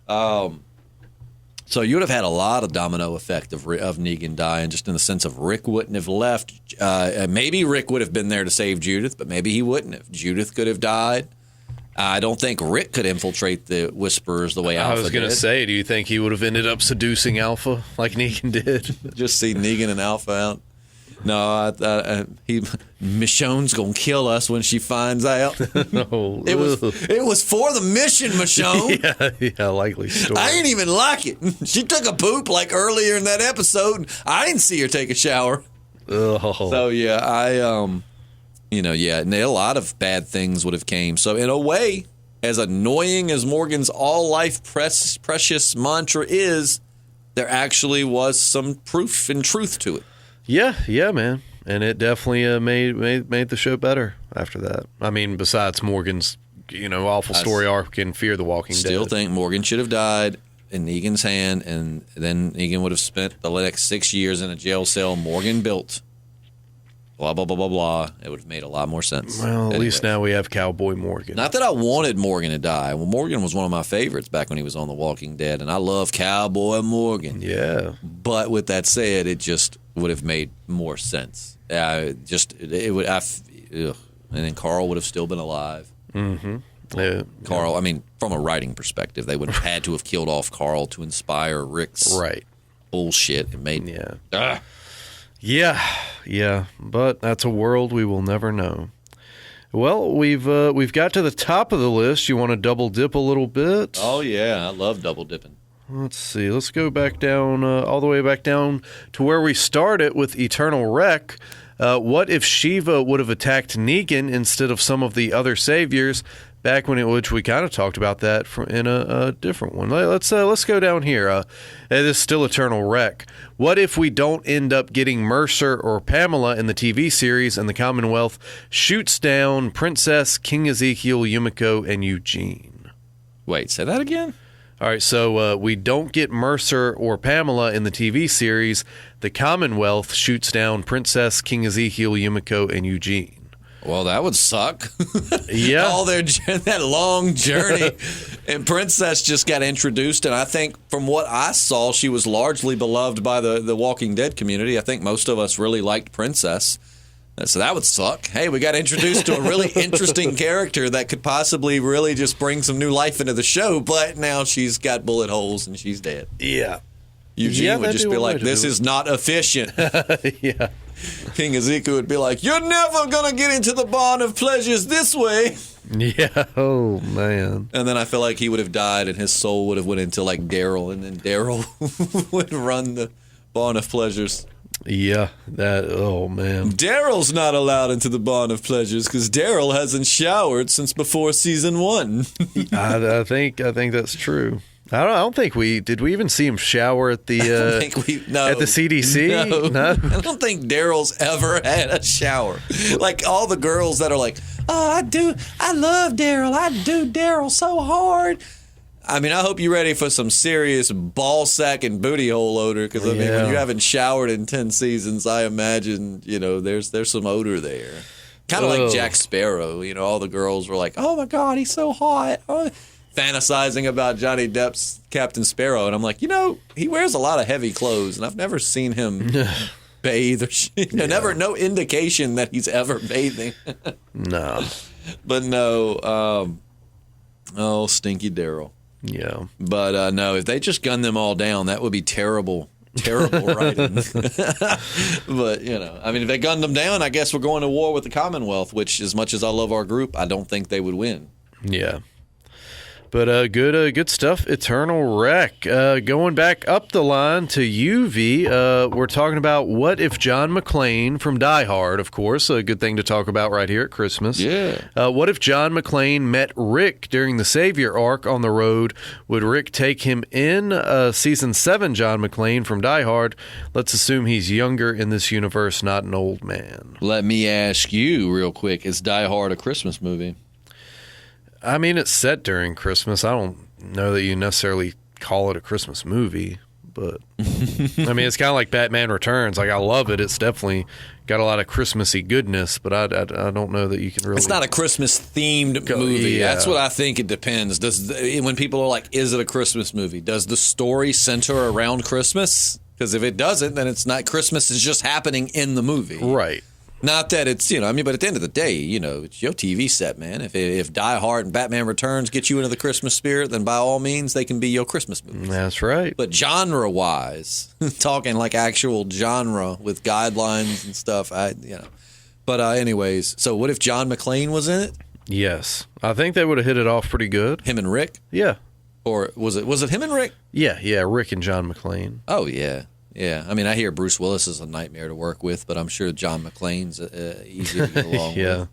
B: So you would have had a lot of domino effect of Negan dying, just in the sense of Rick wouldn't have left. Maybe Rick would have been there to save Judith, but maybe he wouldn't have. Judith could have died. I don't think Rick could infiltrate the Whisperers the way Alpha did.
C: I was going to say, do you think he would have ended up seducing Alpha like Negan did?
B: Just see Negan and Alpha out. No, Michonne's gonna kill us when she finds out.
C: Oh,
B: It was for the mission, Michonne.
C: yeah, likely story.
B: I ain't even like it. She took a poop like earlier in that episode. I didn't see her take a shower.
C: Oh.
B: So yeah, and a lot of bad things would have came. So in a way, as annoying as Morgan's all life precious mantra is, there actually was some proof and truth to it.
C: Yeah, man, and it definitely made the show better after that. I mean, besides Morgan's awful story arc in Fear the Walking Dead.
B: Still think Morgan should have died in Negan's hand, and then Negan would have spent the next 6 years in a jail cell Morgan built. Blah, blah, blah, blah, blah. It would have made a lot more sense.
C: Well, at least now we have Cowboy Morgan.
B: Not that I wanted Morgan to die. Well, Morgan was one of my favorites back when he was on The Walking Dead, and I love Cowboy Morgan.
C: Yeah.
B: But with that said, it just would have made more sense. And then Carl would have still been alive.
C: Mm-hmm. Yeah.
B: Carl, I mean, from a writing perspective, they would have had to have killed off Carl to inspire Rick's bullshit. It made
C: Yeah, but that's a world we will never know. Well, we've got to the top of the list. You want to double dip a little bit?
B: Oh yeah, I love double dipping.
C: Let's see. Let's go back down, all the way back down to where we started with Eternal Wreck. What if Shiva would have attacked Negan instead of some of the other saviors? Back which we kind of talked about that in a different one. Let's go down here. This is still Eternal Wreck. What if we don't end up getting Mercer or Pamela in the TV series, and the Commonwealth shoots down Princess, King Ezekiel, Yumiko, and Eugene?
B: Wait, say that again?
C: All right, so we don't get Mercer or Pamela in the TV series. The Commonwealth shoots down Princess, King Ezekiel, Yumiko, and Eugene.
B: Well, that would suck.
C: Yeah.
B: All that long journey. And Princess just got introduced, and I think from what I saw, she was largely beloved by the Walking Dead community. I think most of us really liked Princess. So that would suck. Hey, we got introduced to a really interesting character that could possibly really just bring some new life into the show, but now she's got bullet holes and she's dead.
C: Yeah.
B: Eugene would just be like, this is not efficient.
C: Yeah.
B: King Ezekiel would be like, you're never going to get into the bond of pleasures this way.
C: Yeah. Oh, man.
B: And then I feel like he would have died and his soul would have went into like Daryl, and then Daryl would run the bond of pleasures.
C: Yeah. Oh, man.
B: Daryl's not allowed into the bond of pleasures because Daryl hasn't showered since before season 1.
C: I think that's true. I don't think did we even see him shower at the at the CDC?
B: No. I don't think Daryl's ever had a shower. Like all the girls that are like, oh, I love Daryl. I do Daryl so hard. I mean, I hope you're ready for some serious ball sack and booty hole odor, because I mean, when you haven't showered in 10 seasons, I imagine there's some odor there. Kind of like Jack Sparrow. All the girls were like, oh my God, he's so hot. Oh. Fantasizing about Johnny Depp's Captain Sparrow, and I'm like, he wears a lot of heavy clothes, and I've never seen him bathe or no indication that he's ever bathing.
C: No,
B: but no, stinky Daryl.
C: Yeah,
B: but no, if they just gunned them all down, that would be terrible writing. But I mean, if they gunned them down, I guess we're going to war with the Commonwealth, which, as much as I love our group, I don't think they would win.
C: Yeah. But good stuff. Eternal Wreck. Going back up the line to UV, we're talking about what if John McClane from Die Hard, of course, a good thing to talk about right here at Christmas.
B: Yeah.
C: What if John McClane met Rick during the Savior arc on the road? Would Rick take him in? Season 7 John McClane from Die Hard. Let's assume he's younger in this universe, not an old man.
B: Let me ask you real quick. Is Die Hard a Christmas movie?
C: I mean, it's set during Christmas. I don't know that you necessarily call it a Christmas movie, but I mean, it's kind of like Batman Returns. Like, I love it. It's definitely got a lot of Christmassy goodness, but I don't know that you can really.
B: It's not a Christmas themed movie. Yeah. That's what I think. It depends. When people are like, "Is it a Christmas movie?" Does the story center around Christmas? Because if it doesn't, then it's not. Christmas is just happening in the movie,
C: right?
B: Not that it's, but at the end of the day, it's your TV set, man. If Die Hard and Batman Returns get you into the Christmas spirit, then by all means, they can be your Christmas movies.
C: That's right.
B: But genre-wise, talking like actual genre with guidelines and stuff, But anyways, so what if John McClane was in it?
C: Yes. I think they would have hit it off pretty good.
B: Him and Rick?
C: Yeah.
B: Or was it him and Rick?
C: Yeah, Rick and John McClane.
B: Oh, yeah. Yeah, I mean, I hear Bruce Willis is a nightmare to work with, but I'm sure John McClane's easy to get along with.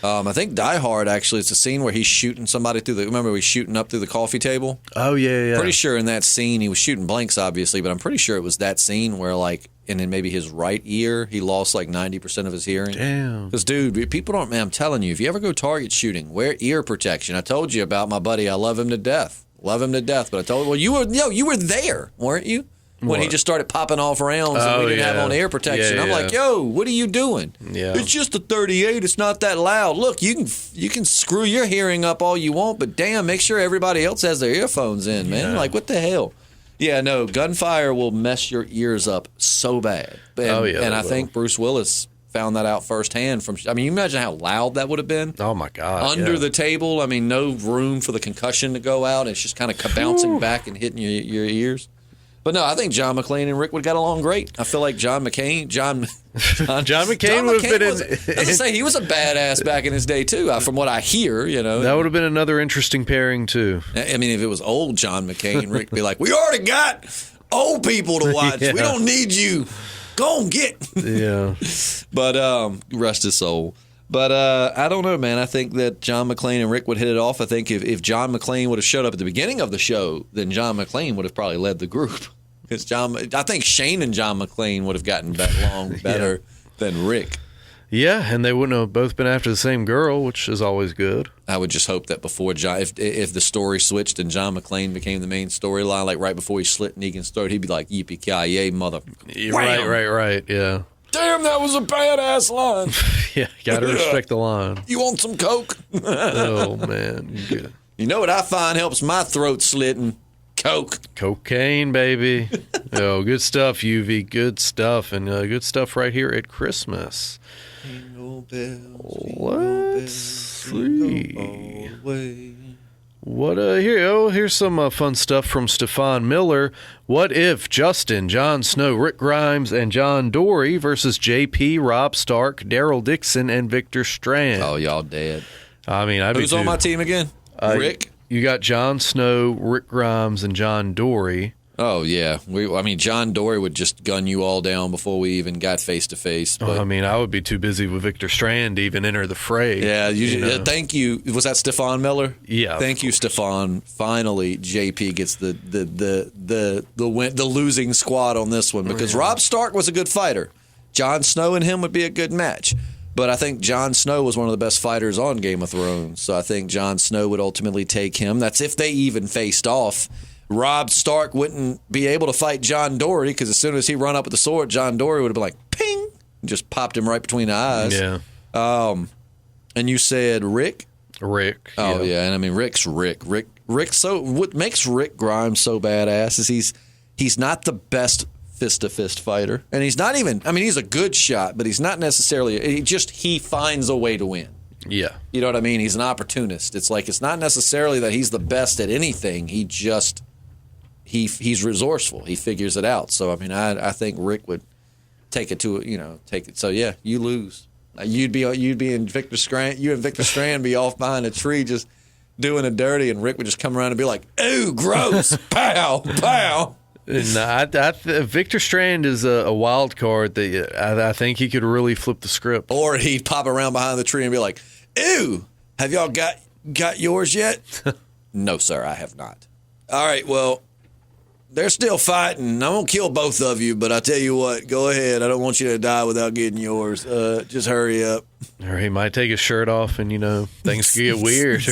B: I think Die Hard, actually, it's a scene where he's shooting somebody remember he's shooting up through the coffee table?
C: Oh, yeah.
B: Pretty sure in that scene, he was shooting blanks, obviously, but I'm pretty sure it was that scene where, and in maybe his right ear, he lost 90% of his hearing.
C: Damn.
B: Because, dude, people don't, man, I'm telling you, if you ever go target shooting, wear ear protection. I told you about my buddy. I love him to death. But I told him, well, you were there, weren't you? When he just started popping off rounds and we didn't have on air protection. I'm like, yo, what are you doing?
C: Yeah.
B: It's just a 38. It's not that loud. Look, you can screw your hearing up all you want, but damn, make sure everybody else has their earphones in, man. Like, what the hell? Yeah, no, gunfire will mess your ears up so bad. And I think Bruce Willis found that out firsthand. You imagine how loud that would have been?
C: Oh, my God.
B: Under the table, no room for the concussion to go out. It's just kind of bouncing back and hitting your ears. But no, I think John McClane and Rick would have got along great. I feel like John McClane would have been in. I was say he was a badass back in his day too. From what I hear,
C: that would have been another interesting pairing too.
B: I mean, if it was old John McCain, Rick would be like, "We already got old people to watch. We don't need you. Go and get."
C: Yeah.
B: But rest his soul. But I don't know, man. I think that John McClane and Rick would hit it off. I think if John McClane would have showed up at the beginning of the show, then John McClane would have probably led the group. Because I think Shane and John McClane would have gotten along better than Rick.
C: Yeah, and they wouldn't have both been after the same girl, which is always good.
B: I would just hope that before John, if the story switched and John McClane became the main storyline, like right before he slit Negan's throat, he'd be like, "Yippee-ki-yay, mother!"
C: Right. Yeah.
B: Damn, that was a badass line.
C: Yeah, gotta respect the line.
B: You want some Coke?
C: Oh, man.
B: You know what I find helps my throat slitting? Coke.
C: Cocaine, baby. Oh, good stuff, UV. Good stuff. And good stuff right here at Christmas. Let's see. Here's some fun stuff from Stefan Miller. What if Justin, Jon Snow, Rick Grimes, and John Dory versus JP, Rob Stark, Daryl Dixon, and Victor Strand?
B: Oh, y'all dead.
C: I mean,
B: who's on my team again? Rick?
C: You got Jon Snow, Rick Grimes, and John Dory.
B: Oh, yeah. John Dory would just gun you all down before we even got face-to-face. But
C: I would be too busy with Victor Strand to even enter the fray.
B: Yeah, thank you. Was that Stefan Miller?
C: Yeah.
B: Thank you, Stefan. Finally, JP gets the losing squad on this one because Rob Stark was a good fighter. Jon Snow and him would be a good match. But I think Jon Snow was one of the best fighters on Game of Thrones. So I think Jon Snow would ultimately take him. That's if they even faced off. Rob Stark wouldn't be able to fight John Dory because as soon as he run up with the sword, John Dory would have been like, ping, and just popped him right between the eyes.
C: Yeah.
B: And you said Rick?
C: Rick.
B: Oh, yeah. And Rick's Rick. What makes Rick Grimes so badass is he's not the best fist-to-fist fighter. And he's not even, he's a good shot, but he's not necessarily, he finds a way to win.
C: Yeah.
B: You know what I mean? He's an opportunist. It's like, it's not necessarily that he's the best at anything. He's resourceful. He figures it out. So, I think Rick would take it. So, yeah, you lose. You'd be in Victor Strand. You and Victor Strand be off behind a tree just doing it dirty, and Rick would just come around and be like, "Ooh, gross!" Pow, pow.
C: No, Victor Strand is a wild card that I think he could really flip the script.
B: Or he'd pop around behind the tree and be like, "Ooh, have y'all got yours yet?" "No, sir, I have not." "All right, well, they're still fighting. I'm going to kill both of you, but I tell you what, go ahead. I don't want you to die without getting yours. Just hurry up."
C: Or he might take his shirt off and, things could get weird.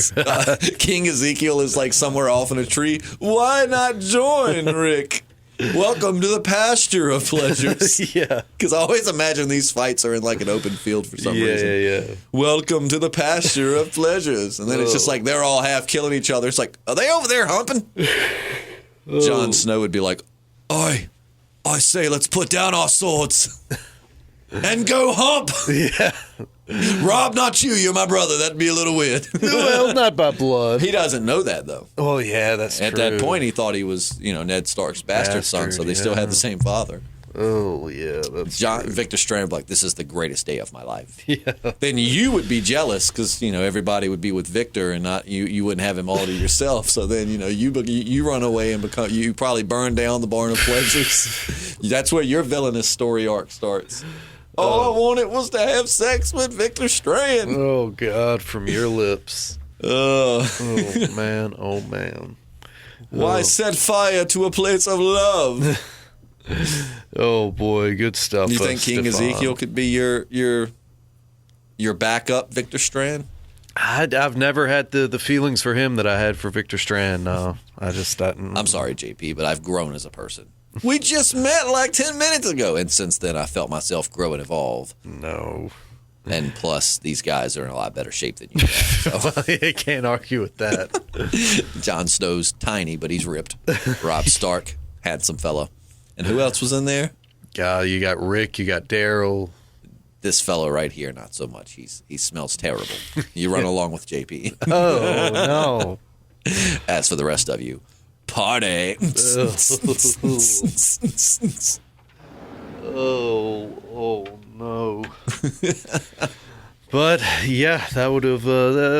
B: King Ezekiel is like somewhere off in a tree. Why not join, Rick? Welcome to the pasture of pleasures.
C: Yeah.
B: Because I always imagine these fights are in like an open field for some reason.
C: Yeah.
B: Welcome to the pasture of pleasures. And then it's just like they're all half killing each other. It's like, are they over there humping? Jon Snow would be like, I say, let's put down our swords. and go hump.
C: Yeah.
B: Rob, not you. You're my brother. That'd be a little weird.
C: Well, not by blood.
B: He doesn't know that, though.
C: Oh, yeah, that's
B: At
C: true.
B: that point, he thought he was, Ned Stark's bastard son, so they still had the same father.
C: Oh, yeah, that's true.
B: Victor Strand, like, this is the greatest day of my life.
C: Yeah.
B: Then you would be jealous because, everybody would be with Victor and not you wouldn't have him all to yourself. So then, you run away and you probably burn down the Barn of Pleasures. That's where your villainous story arc starts. All I wanted was to have sex with Victor Strand.
C: Oh, God, from your lips. Oh, man. Oh, man.
B: Why set fire to a place of love?
C: Oh, boy. Good stuff.
B: You think King Ezekiel could be your backup, Victor Strand?
C: I've never had the feelings for him that I had for Victor Strand. No, I just didn't.
B: I'm sorry, JP, but I've grown as a person. We just met like 10 minutes ago, and since then I felt myself grow and evolve.
C: No.
B: And plus, these guys are in a lot better shape than you are. So.
C: Well, I can't argue with that.
B: Jon Snow's tiny, but he's ripped. Robb Stark, handsome fellow. And who else was in there?
C: God, you got Rick, you got Daryl.
B: This fellow right here, not so much. He smells terrible. You run along with JP.
C: Oh, no.
B: As for the rest of you, party.
C: Oh, no. But, yeah, that would have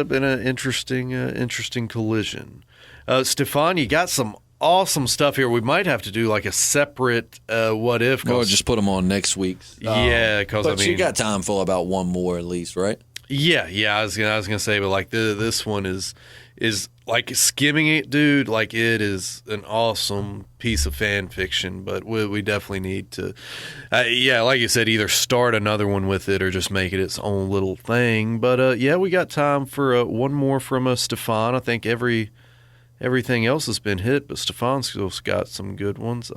C: been an interesting collision. Stefan, you got some awesome stuff here. We might have to do like a separate what if.
B: Or just put them on next week's.
C: Yeah, because
B: but you got time for about one more at least, right?
C: Yeah. I was gonna say, but like this one is like skimming it, dude. Like it is an awesome piece of fan fiction, but we definitely need to, like you said, either start another one with it or just make it its own little thing. But yeah, we got time for one more from Stefan. I think everything else has been hit, but Stefan's still got some good ones.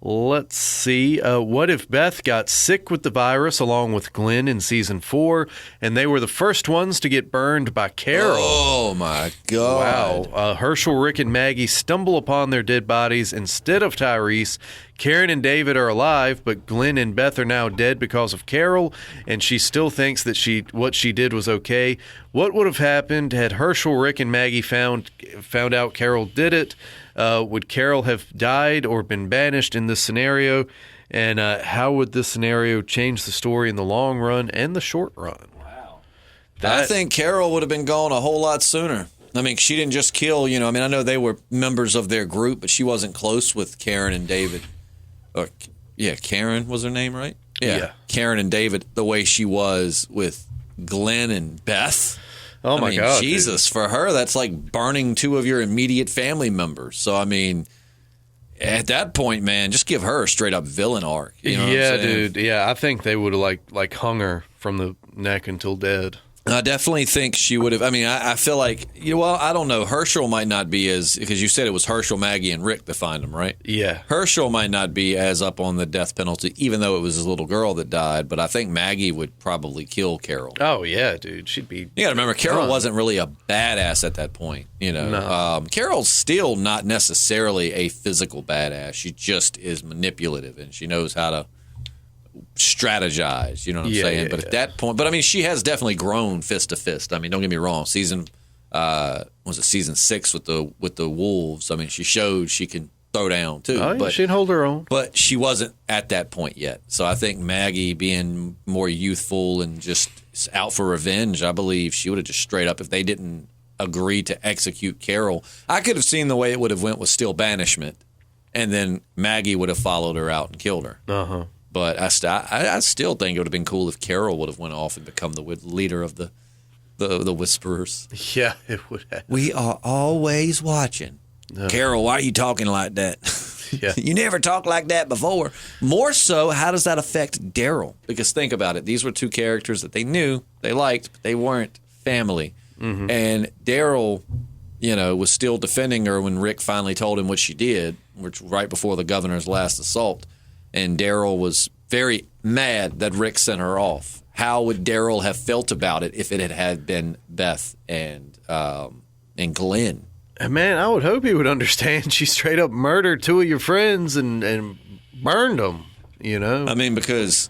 C: Let's see. What if Beth got sick with the virus along with Glenn in season 4, and they were the first ones to get burned by Carol?
B: Oh, my God.
C: Wow. Herschel, Rick, and Maggie stumble upon their dead bodies instead of Tyrese. Karen and David are alive, but Glenn and Beth are now dead because of Carol, and she still thinks that what she did was okay. What would have happened had Herschel, Rick, and Maggie found out Carol did it? Would Carol have died or been banished in this scenario? And how would this scenario change the story in the long run and the short run?
B: Wow. I think Carol would have been gone a whole lot sooner. I mean, she didn't just kill, I know they were members of their group, but she wasn't close with Karen and David. Karen was her name, right? Yeah. Karen and David, the way she was with Glenn and Beth.
C: Oh, my God.
B: Jesus,
C: dude.
B: for her, that's like burning 2 of your immediate family members. So, at that point, man, just give her a straight-up villain arc. You know what I'm saying?
C: Dude. Yeah, I think they would have, like hung her from the neck until dead.
B: I definitely think she would have. I feel like, I don't know. Herschel might not be because you said it was Herschel, Maggie, and Rick that find him, right?
C: Yeah.
B: Herschel might not be as up on the death penalty, even though it was his little girl that died. But I think Maggie would probably kill Carol.
C: Oh, yeah, dude. She'd be.
B: You got to remember, Carol wasn't really a badass at that point.
C: No.
B: Carol's still not necessarily a physical badass. She just is manipulative, and she knows how to strategize, you know what I'm saying? But at that point, she has definitely grown fist to fist. Don't get me wrong. Season 6 with the Wolves? She showed she can throw down too.
C: Oh, yeah, she'd hold her own.
B: But she wasn't at that point yet. So I think Maggie, being more youthful and just out for revenge, I believe she would have just straight up, if they didn't agree to execute Carol, I could have seen the way it would have went with still banishment, and then Maggie would have followed her out and killed her.
C: Uh-huh.
B: But I still think it would have been cool if Carol would have went off and become the leader of the Whisperers.
C: Yeah, it would have.
B: We are always watching. Carol, why are you talking like that?
C: Yeah.
B: You never talked like that before. More so, how does that affect Daryl? Because think about it. These were 2 characters that they knew, they liked, but they weren't family. Mm-hmm. And Daryl, was still defending her when Rick finally told him what she did, which right before the governor's last assault. And Daryl was very mad that Rick sent her off. How would Daryl have felt about it if it had been Beth and Glenn?
C: Man, I would hope he would understand. She straight up murdered 2 of your friends and burned them. you know?
B: I mean, because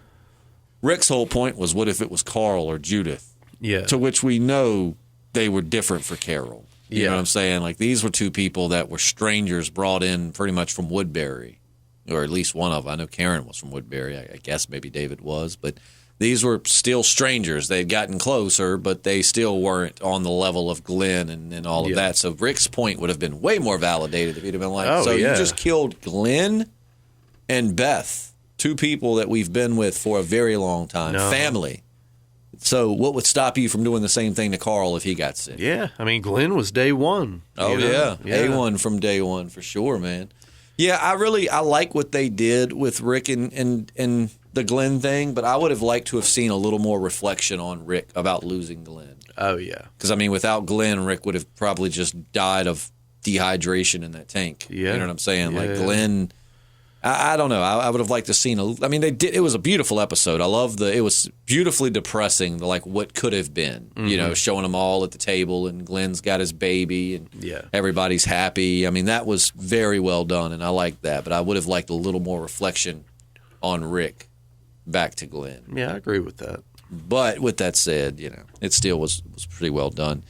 B: Rick's whole point was, what if it was Carl or Judith?
C: Yeah.
B: To which we know they were different for Carol. You know what I'm saying? Like, these were two people that were strangers brought in pretty much from Woodbury, or at least one of them. I know Karen was from Woodbury. I guess maybe David was, but these were still strangers. They had gotten closer, but they still weren't on the level of Glenn and all of that. So Rick's point would have been way more validated if he'd have been like, you just killed Glenn and Beth, two people that we've been with for a very long time, family. So what would stop you from doing the same thing to Carl if he got sick?
C: Yeah, I mean, Glenn was day one.
B: Oh, yeah. A1 from day one for sure, man. Yeah, I like what they did with Rick and the Glenn thing, but I would have liked to have seen a little more reflection on Rick about losing Glenn.
C: Oh, yeah.
B: Because, I mean, without Glenn, Rick would have probably just died of dehydration in that tank.
C: Yeah.
B: You know what I'm saying? Like, Glenn... I don't know. I would have liked to seen I mean, they did. It was a beautiful episode. I love it was beautifully depressing. Like what could have been. You know, showing them all at the table, and Glenn's got his baby, and everybody's happy. I mean, that was very well done, and I liked that. But I would have liked a little more reflection on Rick back to Glenn.
C: Yeah, I agree with that.
B: But with that said, you know, it still was pretty well done.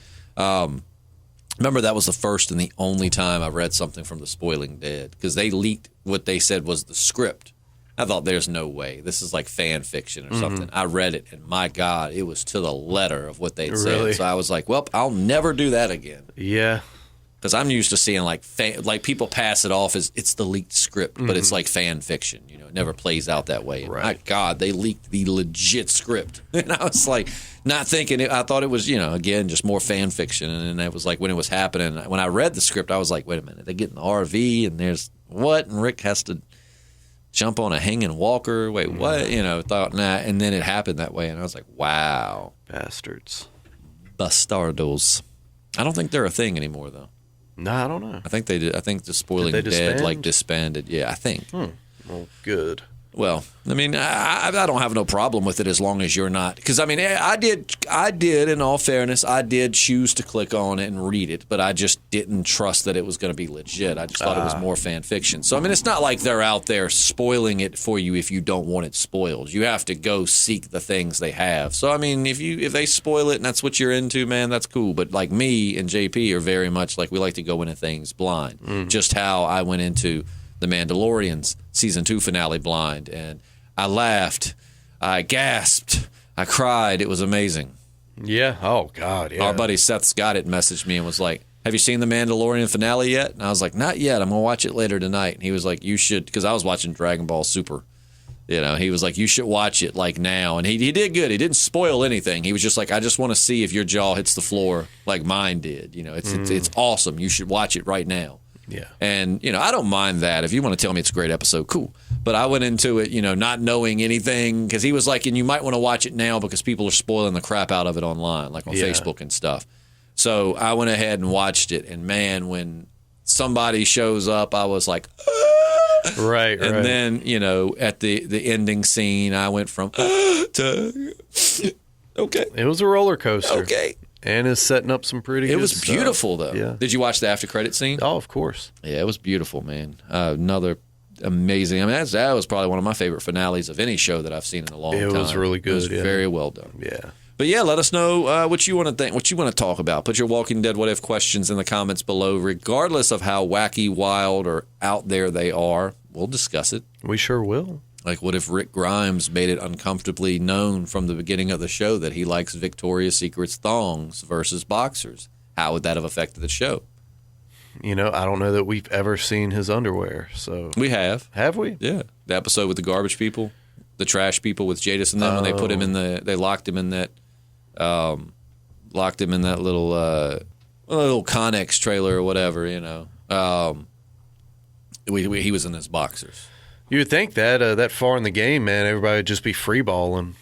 B: Remember, that was the first and the only time I read something from The Spoiling Dead, because they leaked what they said was the script. I thought, there's no way. This is like fan fiction or something. I read it, and my God, it was to the letter of what they'd said. So I was like, well, I'll never do that again.
C: Yeah.
B: Because I'm used to seeing like people pass it off as it's the leaked script, but it's like fan fiction. You know, it never plays out that way. And my God, they leaked the legit script, and I was like, not thinking it. I thought it was, you know, again, just more fan fiction. And then it was like when it was happening. When I read the script, I was like, wait a minute, they get in the RV and there's what, and Rick has to jump on a hanging walker. Wait, what? You know, thought nah, and then it happened that way, and I was like, wow,
C: bastards,
B: bastardos. I don't think they're a thing anymore, though.
C: No, I don't know.
B: I think they did. I think the Spoiling Dead like disbanded. Yeah, I think.
C: Well, good.
B: Well, I mean, I don't have no problem with it as long as you're not. Because, I mean, I did, in all fairness, I did choose to click on it and read it, but I just didn't trust that it was going to be legit. I just thought it was more fan fiction. So, I mean, it's not like they're out there spoiling it for you if you don't want it spoiled. You have to go seek the things they have. So, I mean, if they spoil it and that's what you're into, man, that's cool. But, like, me and JP are very much like we like to go into things blind. Just how I went into The Mandalorian's season 2 finale blind, and I laughed, I gasped, I cried. It was amazing.
C: Yeah. Oh God. Yeah.
B: Our buddy Seth Scott had messaged me and was like, "Have you seen The Mandalorian finale yet?" And I was like, "Not yet. I'm gonna watch it later tonight." And he was like, "You should," because I was watching Dragon Ball Super. You know, he was like, "You should watch it like now." And he did good. He didn't spoil anything. He was just like, "I just want to see if your jaw hits the floor like mine did. You know, it's awesome. You should watch it right now."
C: Yeah.
B: And, you know, I don't mind that. If you want to tell me it's a great episode, cool. But I went into it, you know, not knowing anything, because he was like, and you might want to watch it now because people are spoiling the crap out of it online, like on Facebook and stuff. So I went ahead and watched it. And, man, when somebody shows up, I was like, ah!
C: Right.
B: And then, you know, at the ending scene, I went from to okay.
C: It was a roller coaster.
B: Okay.
C: And is setting up some pretty good
B: It was
C: stuff.
B: beautiful, though.
C: Yeah.
B: Did you watch the after credit scene?
C: Oh, of course.
B: Yeah, it was beautiful, man. Another amazing. I mean, that was probably one of my favorite finales of any show that I've seen in a long time.
C: It was really good.
B: It was very well done.
C: Yeah.
B: But yeah, let us know what you want to think, what you want to talk about. Put your Walking Dead what if questions in the comments below, regardless of how wacky, wild, or out there they are. We'll discuss it.
C: We sure will.
B: Like, what if Rick Grimes made it uncomfortably known from the beginning of the show that he likes Victoria's Secret's thongs versus boxers? How would that have affected the show?
C: You know, I don't know that we've ever seen his underwear. So
B: We have.
C: Have we?
B: Yeah. The episode with the garbage people, the trash people with Jadis and them, when they put him in they locked him in that little Connex trailer or whatever, you know. He was in his boxers.
C: You would think that far in the game, man, everybody would just be free balling.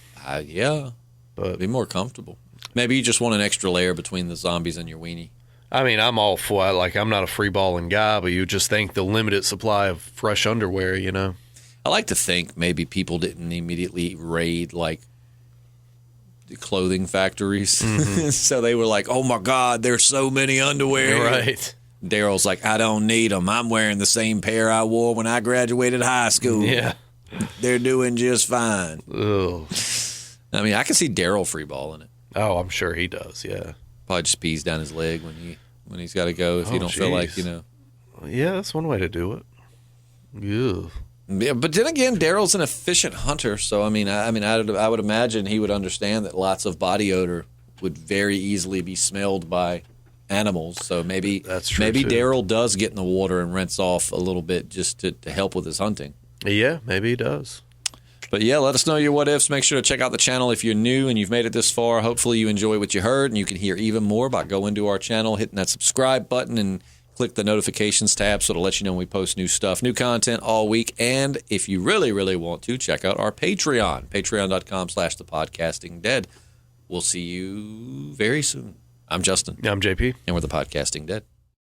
B: Yeah, but be more comfortable. Maybe you just want an extra layer between the zombies and your weenie.
C: I mean, I'm all for it. Like, I'm not a free balling guy, but you just think the limited supply of fresh underwear, you know.
B: I like to think maybe people didn't immediately raid like the clothing factories, so they were like, "Oh my God, there's so many underwear."
C: Right.
B: Daryl's like, "I don't need them. I'm wearing the same pair I wore when I graduated high school."
C: Yeah.
B: They're doing just fine.
C: Ugh.
B: I mean, I can see Daryl freeballing it.
C: Oh, I'm sure he does. Yeah.
B: Probably just pees down his leg when he's got to go if you don't feel like,
C: Yeah, that's one way to do it. Yeah.
B: Yeah, but then again, Daryl's an efficient hunter, so I would imagine he would understand that lots of body odor would very easily be smelled by animals. So maybe
C: that's true.
B: Maybe
C: too.
B: Daryl does get in the water and rinse off a little bit just to help with his hunting.
C: Yeah, maybe he does.
B: But yeah, let us know your what ifs. Make sure to check out the channel if you're new and you've made it this far. Hopefully you enjoy what you heard, and you can hear even more by going to our channel, hitting that subscribe button, and click the notifications tab so it'll let you know when we post new stuff, new content all week. And if you really, really want to, check out our Patreon, patreon.com/thepodcastingdead. We'll see you very soon. I'm Justin.
C: I'm JP.
B: And we're the Podcasting Dead.